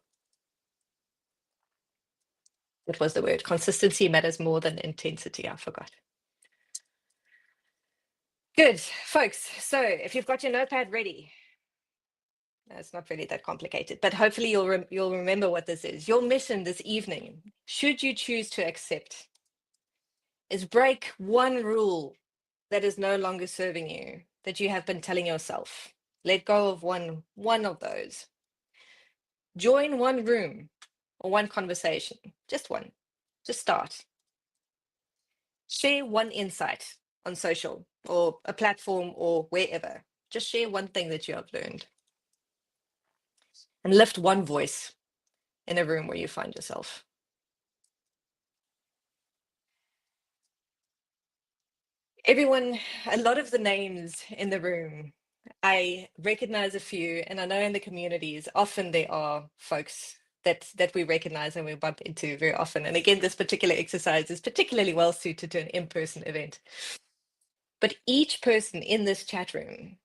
What was the word? Consistency matters more than intensity. I forgot. Good, folks. So if you've got your notepad ready, it's not really that complicated, but hopefully you'll remember what this is. Your mission this evening, should you choose to accept, is break one rule that is no longer serving you, that you have been telling yourself. Let go of one of those. Join one room or one conversation, just one. Just start. Share one insight on social or a platform or wherever. Just share one thing that you have learned. And lift one voice in a room where you find yourself. Everyone, a lot of the names in the room, I recognize a few, and I know in the communities, often there are folks that we recognize and we bump into very often. And again, this particular exercise is particularly well suited to an in-person event. But each person in this chat room,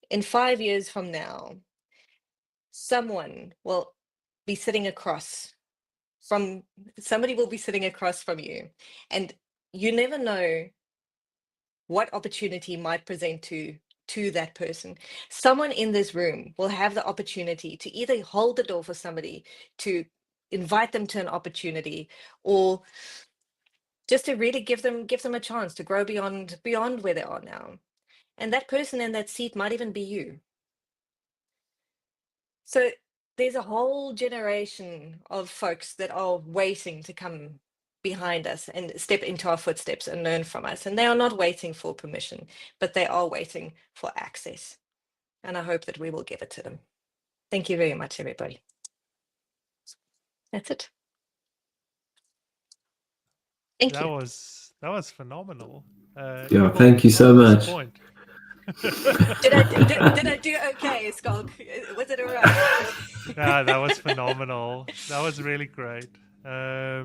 in 5 years from now, someone will be sitting across from you, and you never know what opportunity might present to that person. Someone in this room will have the opportunity to either hold the door for somebody, to invite them to an opportunity, or just to really give them a chance to grow beyond where they are now. And that person in that seat might even be you. So there's a whole generation of folks that are waiting to come behind us and step into our footsteps and learn from us. And they are not waiting for permission, but they are waiting for access. And I hope that we will give it to them. Thank you very much, everybody. That's it. Thank That you. was phenomenal. Yeah, You thank you will so not much. disappoint. Did I do okay, Skulk? Was it all right? Yeah, that was phenomenal. That was really great. Yeah,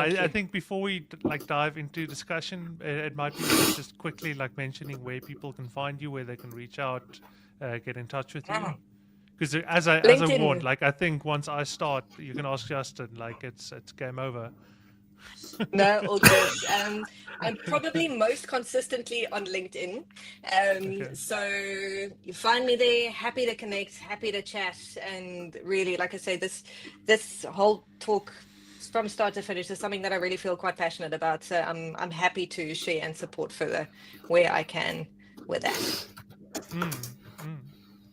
Thank I you. think before we dive into discussion, it might be worth just quickly mentioning where people can find you, where they can reach out, get in touch with you. Because as I warned, LinkedIn. I think once I start, you can ask Justin. It's game over. No, all good. I'm probably most consistently on LinkedIn. Okay. So you find me there, happy to connect, happy to chat. And really, like I say, this whole talk from start to finish is something that I really feel quite passionate about. So I'm happy to share and support further where I can with that. Mm, mm.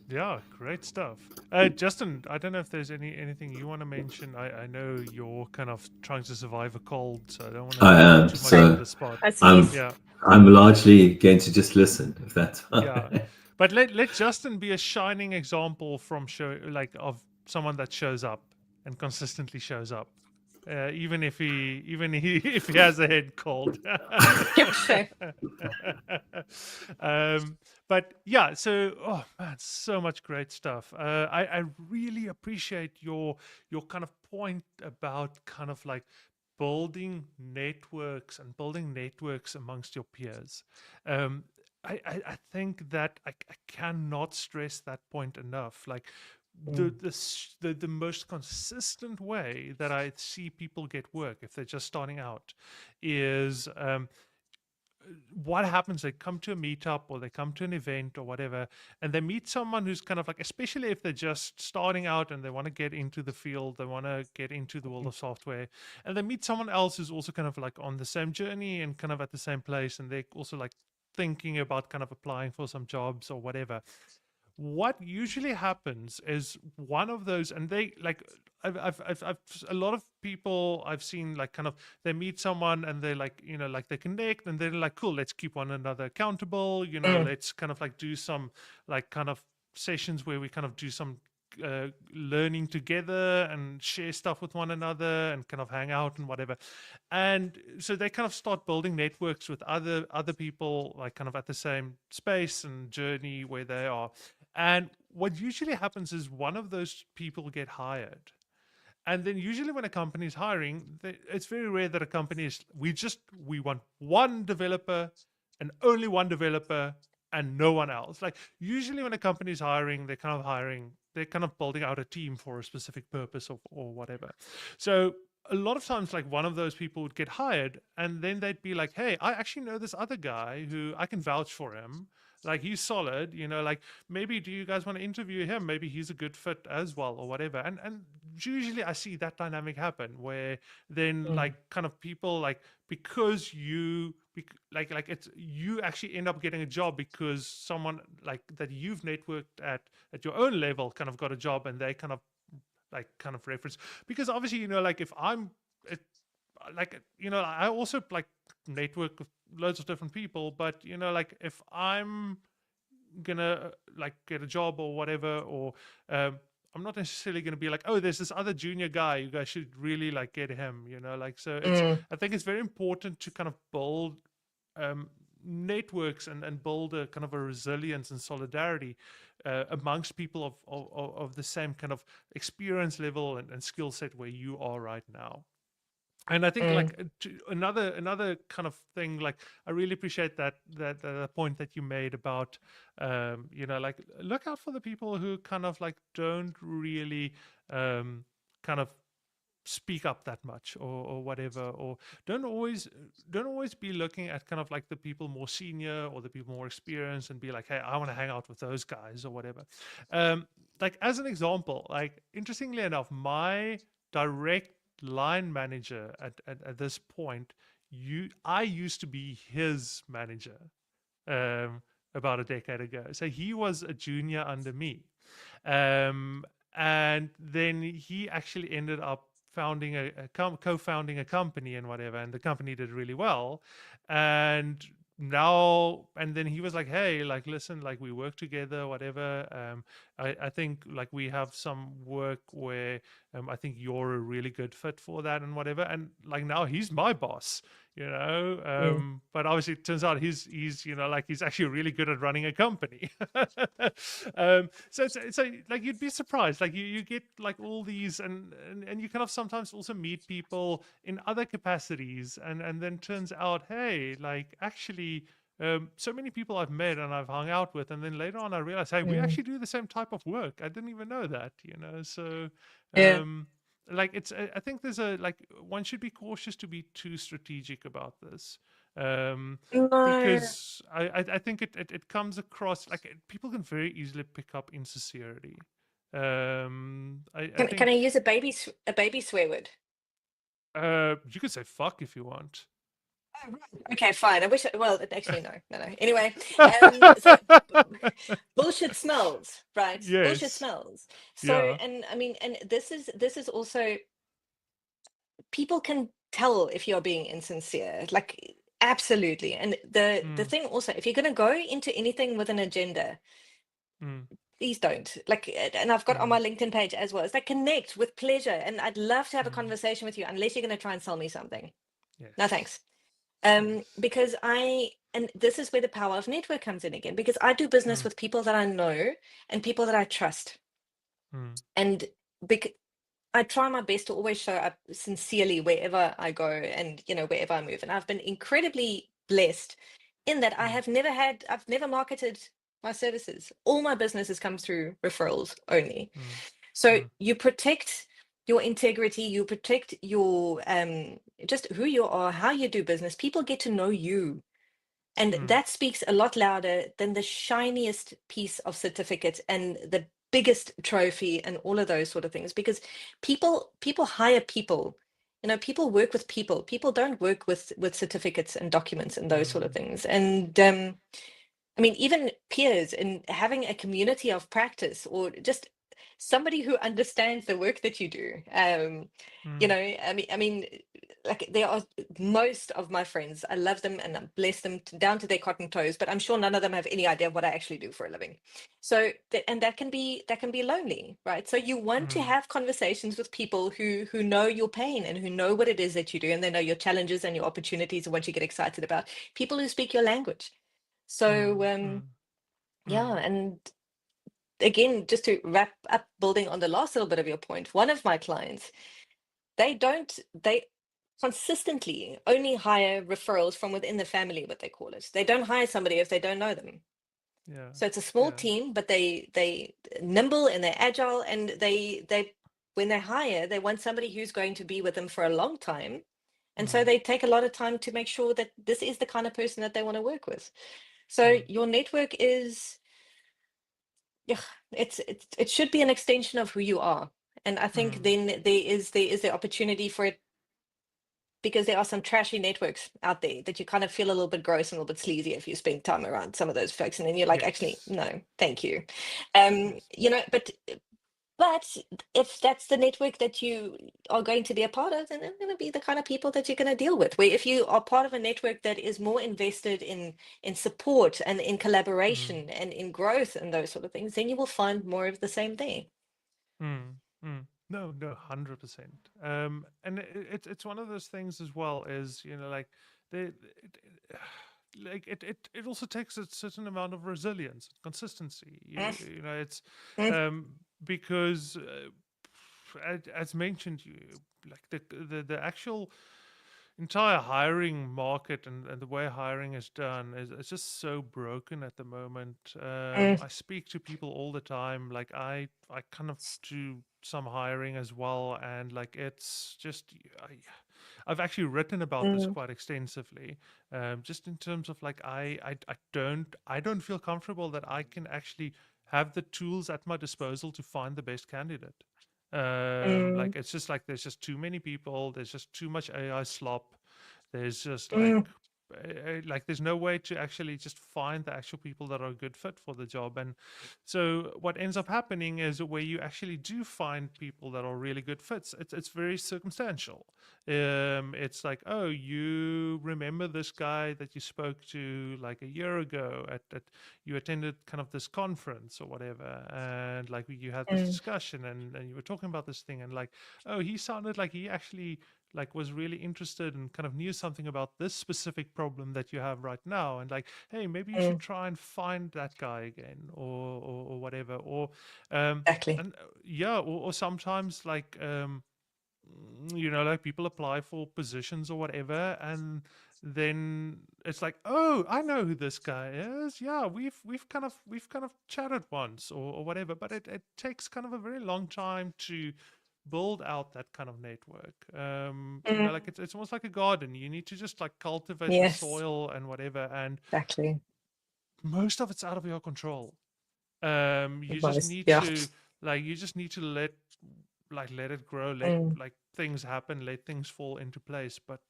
Yeah, great stuff. Justin, I don't know if there's anything you want to mention. I know you're kind of trying to survive a cold, so I don't want to I put you am. too much on So the spot. I I'm sneeze. Yeah, I'm largely going to just listen, if that's yeah. fine. But let Justin be a shining example from of someone that shows up and consistently shows up. If he has a head cold. Yeah, sure. um, but yeah, so oh man, so much great stuff. I really appreciate your kind of point about kind of like building networks amongst your peers. Um, I think that I cannot stress that point enough. Like the most consistent way that I see people get work if they're just starting out is what happens, they come to a meetup or they come to an event or whatever, and they meet someone who's kind of like, especially if they're just starting out and they want to get into the field, they want to get into the world of software, and they meet someone else who's also kind of like on the same journey and kind of at the same place, and they're also like thinking about kind of applying for some jobs or whatever. What usually happens is one of those, and they like, I've a lot of people I've seen like kind of they meet someone and they like, like they connect and they're like, cool, let's keep one another accountable, Mm, let's kind of like do some like kind of sessions where we kind of do some learning together and share stuff with one another and kind of hang out and whatever. And so they kind of start building networks with other people like kind of at the same space and journey where they are. And what usually happens is one of those people get hired. And then usually when a company is hiring, it's very rare that a company is, we want one developer and only one developer and no one else. Like usually when a company is hiring, they're kind of building out a team for a specific purpose or whatever. So a lot of times like one of those people would get hired and then they'd be like, hey, I actually know this other guy who I can vouch for him. Like he's solid, like maybe do you guys want to interview him? Maybe he's a good fit as well or whatever. And usually I see that dynamic happen where then mm, like kind of people like because like it's you actually end up getting a job because someone like that you've networked at your own level kind of got a job and they kind of reference because obviously like if I'm it, like I also like network with loads of different people, but like if I'm gonna like get a job or whatever, or I'm not necessarily gonna be like, oh, there's this other junior guy, you guys should really like get him, like so mm, I think it's very important to kind of build networks and build a kind of a resilience and solidarity amongst people of the same kind of experience level and skill set where you are right now. And I think mm. like another kind of thing, like I really appreciate that point that you made about like look out for the people who kind of like don't really kind of speak up that much or whatever, or don't always don't always be looking at kind of like the people more senior or the people more experienced and be like, hey, I want to hang out with those guys or whatever. Like as an example, like interestingly enough, my direct line manager at this point, I used to be his manager um about a decade ago, so he was a junior under me. um and then he actually ended up founding co-founding a company and whatever, and the company did really well. And now and then he was like, hey, like listen, like we work together, whatever. I think like we have some work where I think you're a really good fit for that and whatever, and like now he's my boss. Mm. But obviously it turns out he's like he's actually really good at running a company. So like you'd be surprised, like you get like all these, and you kind of sometimes also meet people in other capacities, and then turns out, hey, like actually so many people I've met and I've hung out with, and then later on I realized, hey, we Mm. actually do the same type of work. I didn't even know that. So Yeah. um like it's I think there's a like one should be cautious to be too strategic about this. um No. because I think it comes across like people can very easily pick up insincerity. I Can I think use a baby swear word? You could say fuck if you want. Oh, right. Okay, fine. I wish. Well, actually, no. Anyway, so bullshit smells, right? Bullshit Yes. smells. So, Yeah. and I mean, and this is also, people can tell if you're being insincere, like absolutely. And the Mm, thing also, if you're going to go into anything with an agenda, mm, please don't. Like, and I've got on mm, my LinkedIn page as well. It's like, connect with pleasure, and I'd love to have a mm. conversation with you, unless you're going to try and sell me something. No Yes. thanks. Yes. Because and this is where the power of network comes in again, because I do business Mm, with people that I know and people that I trust. mm, And I try my best to always show up sincerely wherever I go, and wherever I move. And I've been incredibly blessed in that mm, I've never marketed my services. All my business has come through referrals only. mm, So mm, you protect your integrity, you protect your just who you are, how you do business. People get to know you. And mm, that speaks a lot louder than the shiniest piece of certificate and the biggest trophy and all of those sort of things. Because people hire people. People work with people. People don't work with certificates and documents and those sort of mm, things. And I mean, even peers, and having a community of practice, or just somebody who understands the work that you do. mm. I mean, like, there are, most of my friends, I love them and I bless them down to their cotton toes, but I'm sure none of them have any idea what I actually do for a living. So and that can be lonely, right? So you want to Mm, have conversations with people who know your pain, and who know what it is that you do, and they know your challenges and your opportunities and what you get excited about. People who speak your language. So mm, mm, yeah, mm, and again, just to wrap up, building on the last little bit of your point, one of my clients, they consistently only hire referrals from within the family, what they call it. They don't hire somebody if they don't know them. yeah. So it's a small Yeah. team, but they nimble and they're agile, and they when they hire, they want somebody who's going to be with them for a long time. And so Mm, they take a lot of time to make sure that this is the kind of person that they want to work with. So mm, your network is, yeah, it should be an extension of who you are. And I think mm. then there is the opportunity for it, because there are some trashy networks out there that you kind of feel a little bit gross and a little bit sleazy if you spend time around some of those folks, and then you're like, actually, Yes. no, thank you. Yes. But if that's the network that you are going to be a part of, then they're going to be the kind of people that you're going to deal with. Where if you are part of a network that is more invested in support and in Mm, collaboration and in growth and those sort of things, then you will find more of the same there. mm, mm. No, no, 100%. And it's one of those things as well, is, like, it also takes a certain amount of resilience, consistency. Mm, It's mm, um because as mentioned, like the actual entire hiring market, and the way hiring is done is just so broken at the moment. mm, I speak to people all the time. Like, I kind of do some hiring as well, and like, it's just I've actually written about this mm, quite extensively. Just in terms of, like, I don't feel comfortable that I can actually have the tools at my disposal to find the best candidate. mm, Like, it's just like, there's just too many people. There's just too much AI slop. There's just mm, like, there's no way to actually just find the actual people that are a good fit for the job. And so what ends up happening is, where you actually do find people that are really good fits, it's very circumstantial. It's like, oh, you remember this guy that you spoke to like a year ago at you attended kind of this conference or whatever, and like, you had this mm, discussion, and you were talking about this thing, and like, oh, he sounded like he actually like was really interested and kind of knew something about this specific problem that you have right now, and like, hey, maybe you should mm. try and find that guy again, or whatever. Or um Exactly. and yeah, or sometimes, like, like, people apply for positions or whatever, and then it's like, oh, I know who this guy is. Yeah, we've kind of chatted once, or whatever. But it takes kind of a very long time to build out that kind of network. Mm, Like, it's almost like a garden. You need to just, like, cultivate the yes, soil and whatever, and exactly. most of it's out of your control. You just Most, need yeah. to, like, let like let it grow, let Mm, like things happen, let things fall into place. But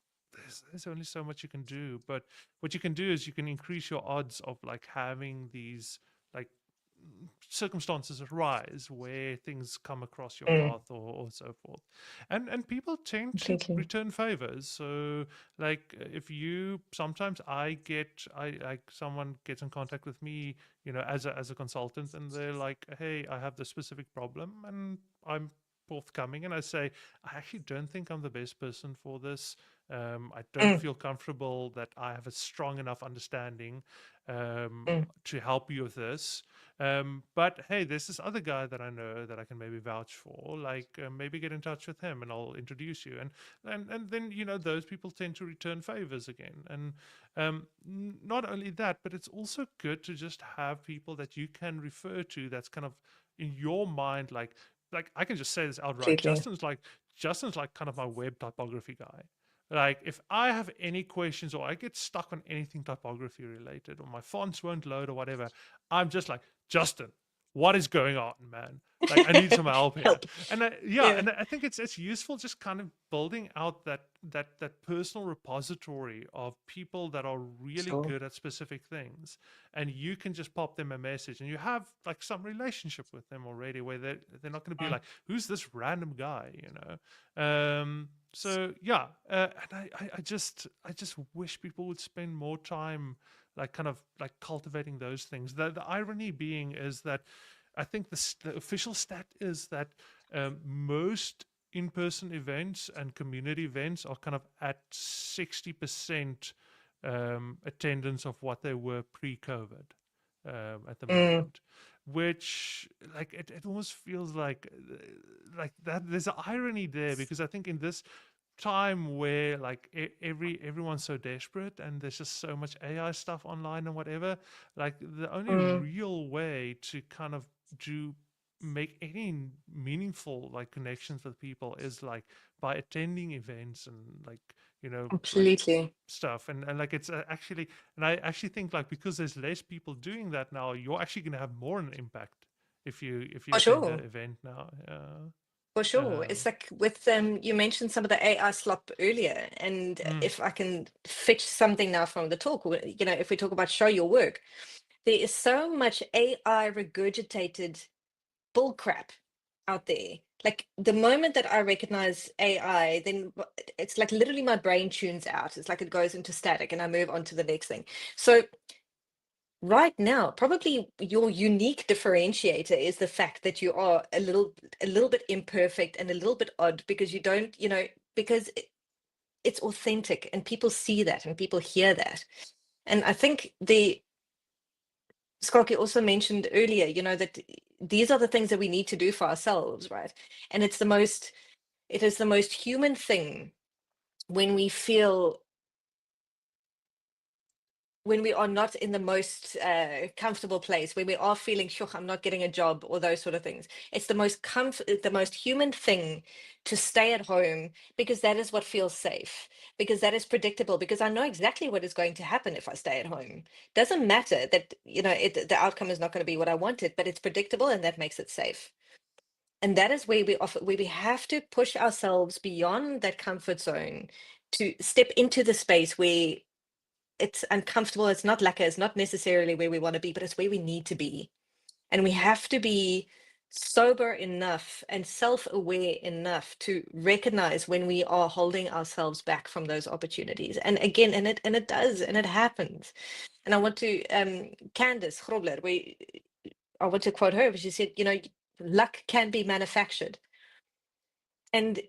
there's only so much you can do. But what you can do is you can increase your odds of like having these like circumstances arise where things come across your mm, path, or so forth. And people tend to completely. return favors. So like if you sometimes I like someone gets in contact with me, as a consultant, and they're like, hey, I have this specific problem, and I'm forthcoming, and I say, I actually don't think I'm the best person for this. I don't Mm, feel comfortable that I have a strong enough understanding mm, to help you with this. But hey, there's this other guy that I know that I can maybe vouch for. Like, maybe get in touch with him, and I'll introduce you. And then those people tend to return favors again. And not only that, but it's also good to just have people that you can refer to. That's kind of in your mind, like I can just say this outright. completely. Justin's like kind of my web typography guy. Like if I have any questions or I get stuck on anything typography related, or my fonts won't load or whatever, I'm just like, Justin, what is going on, man? Like I need some help here. Help. And yeah, Yeah, and I think it's useful just kind of building out that personal repository of people that are really sure. good at specific things, and you can just pop them a message, and you have like some relationship with them already, where they're not going to be Mm, like, who's this random guy. So yeah, and I just wish people would spend more time like kind of like cultivating those things. The irony being is that I think the official stat is that most in-person events and community events are kind of at 60% attendance of what they were pre-COVID at the mm, moment, which like it almost feels like that there's an irony there, because I think in this time where like everyone's so desperate and there's just so much AI stuff online and whatever, like the only mm, real way to kind of do make any meaningful like connections with people is like by attending events and like completely. stuff. And like it's actually, and I actually think like because there's less people doing that now, you're actually going to have more an impact if you For attend the sure. event now. For sure. Um, It's like with you mentioned some of the AI slop earlier, and mm, if I can fetch something now from the talk, if we talk about show your work, there is so much AI regurgitated bullcrap out there. Like the moment that I recognize AI, then it's like literally my brain tunes out. It's like it goes into static and I move on to the next thing. So right now, probably your unique differentiator is the fact that you are a little bit imperfect and a little bit odd, because you don't, because it's authentic and people see that and people hear that. And I think the Skokie also mentioned earlier, that these are the things that we need to do for ourselves, right? And it is the most human thing when we feel, when we are not in the most comfortable place, when we are feeling, sure, I'm not getting a job, or those sort of things. It's the most human thing to stay at home, because that is what feels safe, because that is predictable, because I know exactly what is going to happen if I stay at home. Doesn't matter that, the outcome is not going to be what I wanted, but it's predictable and that makes it safe. And that is where we have to push ourselves beyond that comfort zone to step into the space where it's uncomfortable. It's not lacquer. It's not necessarily where we want to be, but it's where we need to be. And we have to be sober enough and self-aware enough to recognize when we are holding ourselves back from those opportunities. And again, and it does, and it happens. And I want to Candace Grobler, I want to quote her, but she said, luck can be manufactured. And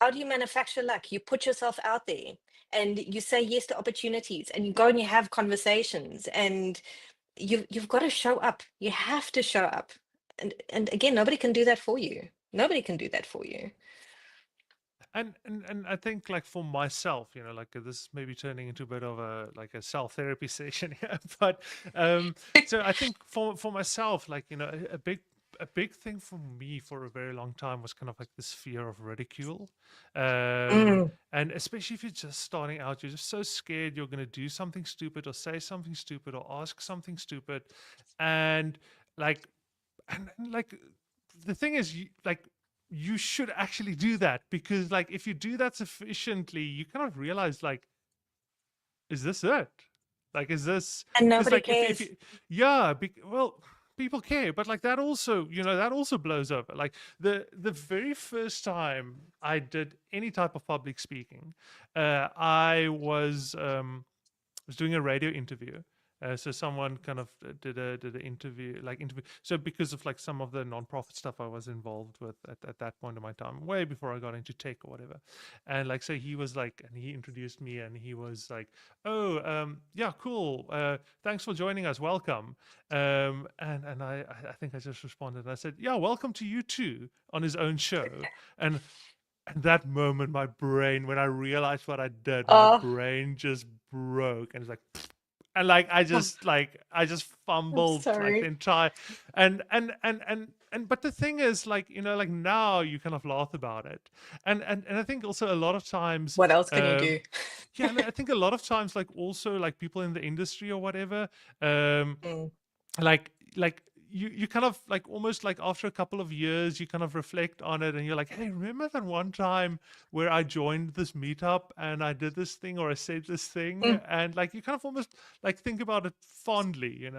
how do you manufacture luck? You put yourself out there and you say yes to opportunities, and you go and you have conversations, and you've got to show up. You have to show up. And again, nobody can do that for you. Nobody can do that for you. and I think like for myself, like this is maybe turning into a bit of a like a self therapy session here, but so I think for myself, like a big thing for me for a very long time was kind of like this fear of ridicule, Mm, and especially if you're just starting out, you're just so scared you're going to do something stupid or say something stupid or ask something stupid, and like and like the thing is, like you should actually do that, because like if you do that sufficiently, you kind of realize like, is this it? Like, is this, And because nobody like if cares. you, yeah, well, people care, but like that also, that also blows over. Like the very first time I did any type of public speaking, I was doing a radio interview. So someone kind of did an interview, like interview. So because of like some of the nonprofit stuff I was involved with at that point in my time, way before I got into tech or whatever, and like so he was like, and he introduced me, and he was like, "Oh, yeah, cool. Thanks for joining us. Welcome." And I think I just responded, and I said, "Yeah, welcome to you too," on his own show, and and that moment, my brain, when I realized what I did, my Oh, brain just broke, and it's like, and like I just I'm fumbled like the sorry. entire, and but the thing is, like like now you kind of laugh about it, and I think also a lot of times, What else can you um, do? yeah, and I think a lot of times, like also like people in the industry or whatever, um, Mm. like you kind of like almost like after a couple of years you kind of reflect on it, and you're like, hey, remember that one time where I joined this meetup and I did this thing, or I said this thing, Mm. and like you kind of almost like think about it fondly,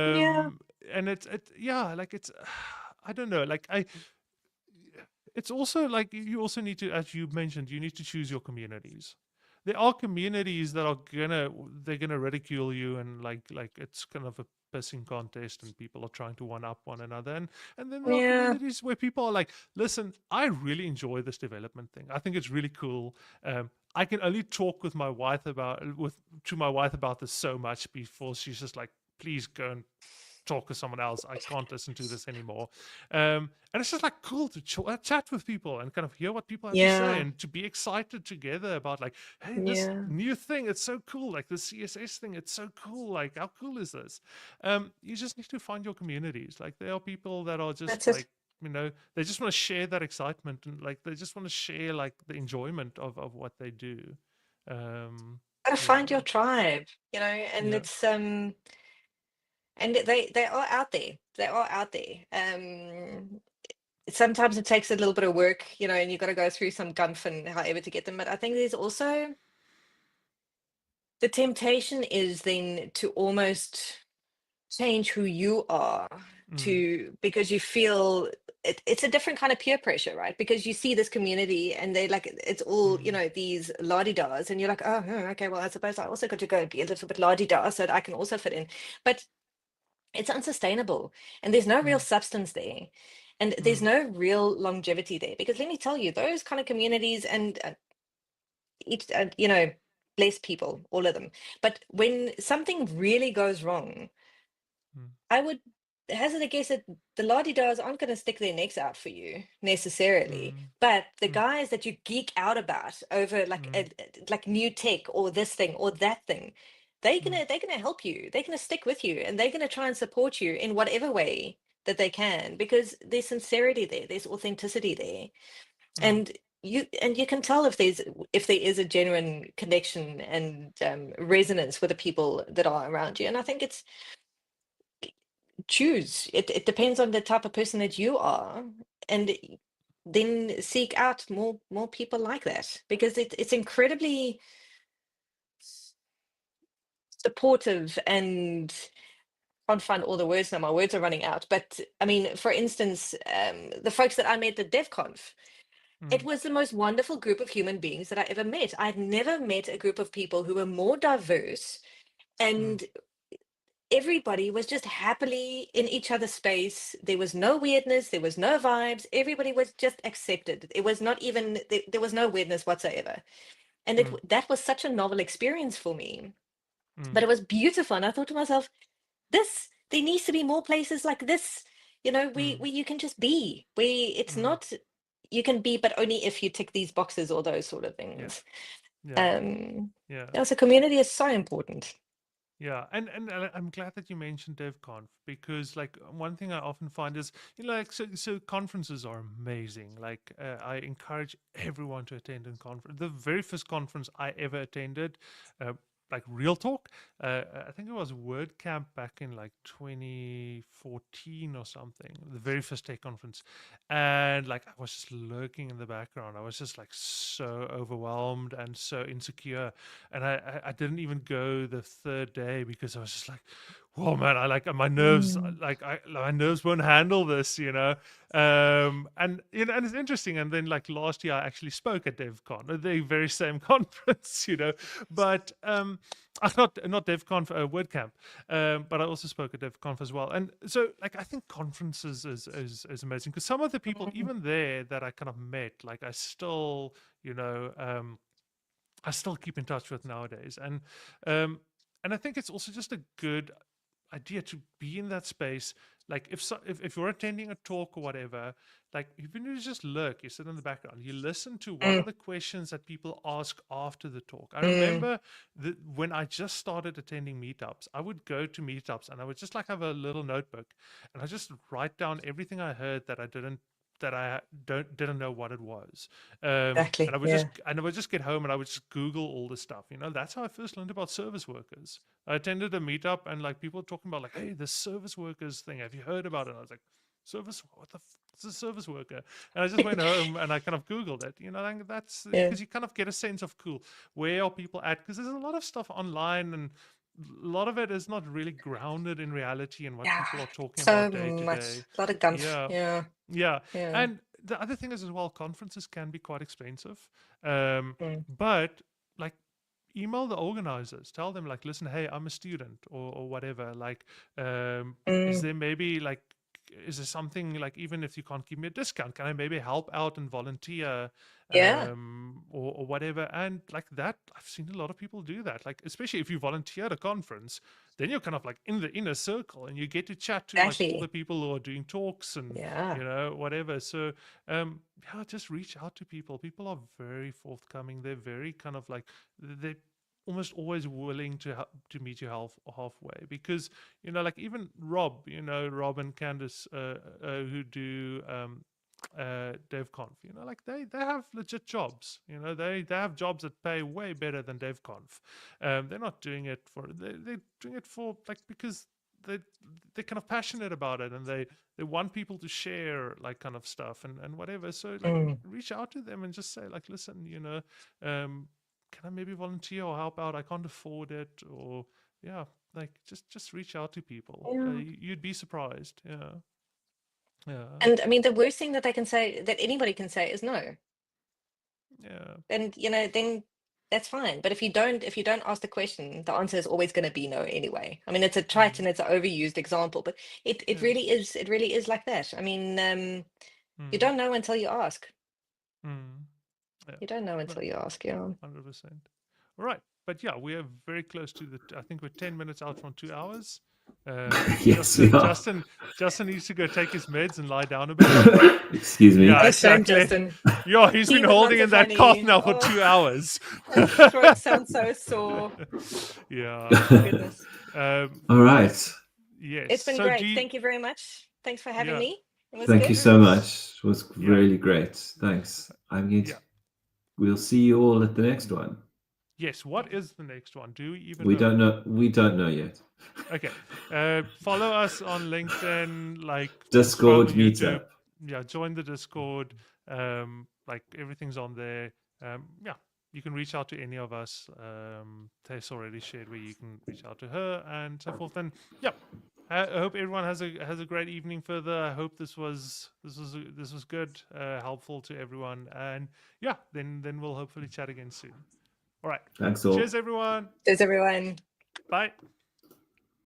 Yeah, and yeah, like it's I don't know, like I it's also like you also need to, as you mentioned, you need to choose your communities. There are communities that are they're gonna ridicule you, and like it's kind of a pissing contest, and people are trying to one up one another, and then there are yeah, communities where people are like, listen, I really enjoy this development thing, I think it's really cool. I can only talk with my wife about with to my wife about this so much before she's just like, please go and talk to someone else. I can't listen to this anymore. And it's just like cool to chat with people and kind of hear what people have to say, yeah, and to be excited together about like, hey, this yeah. new thing, it's so cool. Like the CSS thing, it's so cool. Like, how cool is this? You just need to find your communities. Like there are people that are just That's like, it. they just want to share that excitement, and like they just want to share like the enjoyment of what they do. Um, Gotta yeah, find your tribe, and yeah. it's and they are out there. They are out there. Sometimes it takes a little bit of work, and you've got to go through some gumph and however to get them. But I think there's also the temptation is then to almost change who you are Mm, to because you feel it's a different kind of peer pressure, right? Because you see this community and they like it's all mm, these la-di-das, and you're like, oh, okay, well, I suppose I also got to go be a little bit la-di-da so that I can also fit in. But it's unsustainable, and there's no real mm, substance there, and there's mm, no real longevity there, because let me tell you, those kind of communities, and each bless people, all of them, but when something really goes wrong, mm, I would hazard a guess that the la-di-das aren't going to stick their necks out for you necessarily, mm, but the mm, guys that you geek out about over like mm. like new tech or this thing or that thing, they're Mm, gonna they're gonna help you. They're gonna stick with you, and they're gonna try and support you in whatever way that they can, because there's sincerity there, there's authenticity there, mm, and you can tell if there is a genuine connection and resonance with the people that are around you. And I think it's choose it depends on the type of person that you are, and then seek out more people like that, because it's incredibly supportive. And can't find all the words now, my words are running out, but I mean, for instance, the folks that I met at DevConf, it mm, was the most wonderful group of human beings that I ever met. I'd never met a group of people who were more diverse, mm, and everybody was just happily in each other's space. There was no weirdness, there was no vibes. Everybody was just accepted. It was not even there was no weirdness whatsoever. And mm, that was such a novel experience for me. But mm, it was beautiful. And I thought to myself, there needs to be more places like this, mm, where you can just be. Where it's mm. not you can be, but only if you tick these boxes or those sort of Yeah, things. yeah, Um yeah, so community is so important. yeah. And I'm glad that you mentioned DevConf, because like one thing I often find is, like so conferences are amazing. Like I encourage everyone to attend a conference. The very first conference I ever attended, uh, like real talk. I think it was WordCamp back in like 2014 or something, the very first tech conference, and like I was just lurking in the background. I was just like so overwhelmed and so insecure, and I didn't even go the third day because I was just like, whoa, man, I like my nerves, my nerves won't handle this, you know. And and it's interesting. And then like last year, I actually spoke at DevCon, the very same conference, you know, but not DevConf, WordCamp, but I also spoke at DevConf as well. And so like I think conferences is amazing because some of the people even there that I kind of met, like I still, you know, I still keep in touch with nowadays. And I think it's also just a good idea to be in that space. Like if you're attending a talk or whatever, like even if you just lurk, you sit in the background, you listen to what are the questions that people ask after the talk. I remember when I just started attending meetups, I would go to meetups and I would just like have a little notebook and I just write down everything I heard that I didn't know what it was. And Exactly. I would Yeah. just get home and I would just Google all this stuff. You know, that's how I first learned about service workers. I attended a meetup and like people were talking about like, hey, the service workers thing. Have you heard about it? And I was like, service? What the? It's a service worker. And I just went home and I kind of Googled it. You know, and that's Yeah. because you kind of get a sense of cool. Where are people at? Because there's a lot of stuff online and a lot of it is not really grounded in reality and what Yeah. people are talking So about day to much. day. A lot of gumph. Yeah. Yeah. Yeah, Yeah. and the other thing is as well, conferences can be quite expensive. Mm. But like email the organizers, tell them like, listen, hey, I'm a student or whatever. Like, is Mm. there maybe like is there something like even if you can't give me a discount, can I maybe help out and volunteer Yeah. or whatever? And like that, I've seen a lot of people do that. Like especially if you volunteer at a conference, then you're kind of like in the inner circle and you get to chat to like all the Exactly. people who are doing talks and Yeah. you know whatever. So yeah, just reach out to people. People are very forthcoming. They're very kind of like they almost always willing to meet you halfway because you know like even Rob and Candice who do DevConf, you know, like they have legit jobs. You know, they have jobs that pay way better than DevConf. They're not doing it for they're doing it for like because they they're kind of passionate about it and they want people to share like kind of stuff and whatever. So like Mm. reach out to them and just say like, listen, you know, can I maybe volunteer or help out? I can't afford it, or yeah, like just reach out to people. Yeah. You'd be surprised. Yeah, yeah, And I mean, the worst thing that they can say, that anybody can say, is no. yeah. And then that's fine. But if you don't ask the question, the answer is always going to be no anyway. I mean, it's a trite Mm, and it's an overused example, but it yeah. really is like that. I mean, you Mm, don't know until you ask. mm, yeah. You don't know No, until you ask. Yeah. 100%. All right, but yeah, we are very close to the. I think we're 10 minutes out from 2 hours. Yes, we are. Justin needs to go take his meds and lie down a bit. Excuse me. Yeah, Oh, shame, exactly. Justin. Yeah, he's Tea, been but not holding so in that cough funny. now for Oh, 2 hours. my throat sounds so sore. Yeah. Goodness. All right. Yes. It's been So do great. you, Thank you very much. Thanks for having yeah, me. It was Thank you good. so yes. much. It was Yeah. really great. Thanks. I'm going to, Yeah. we'll see you all at the next one. Yes. What is the next one? Do we even We know? don't know. We don't know yet. Okay. Follow us on LinkedIn, like subscribe Discord on YouTube. meetup. Yeah, join the Discord. Like everything's on there. Yeah, you can reach out to any of us. Tess already shared where you can reach out to her and so forth. And yeah, I hope everyone has a great evening further. I hope this was good, helpful to everyone. And yeah, then we'll hopefully chat again soon. All right. Thanks all. Cheers, everyone. There's everyone. Bye.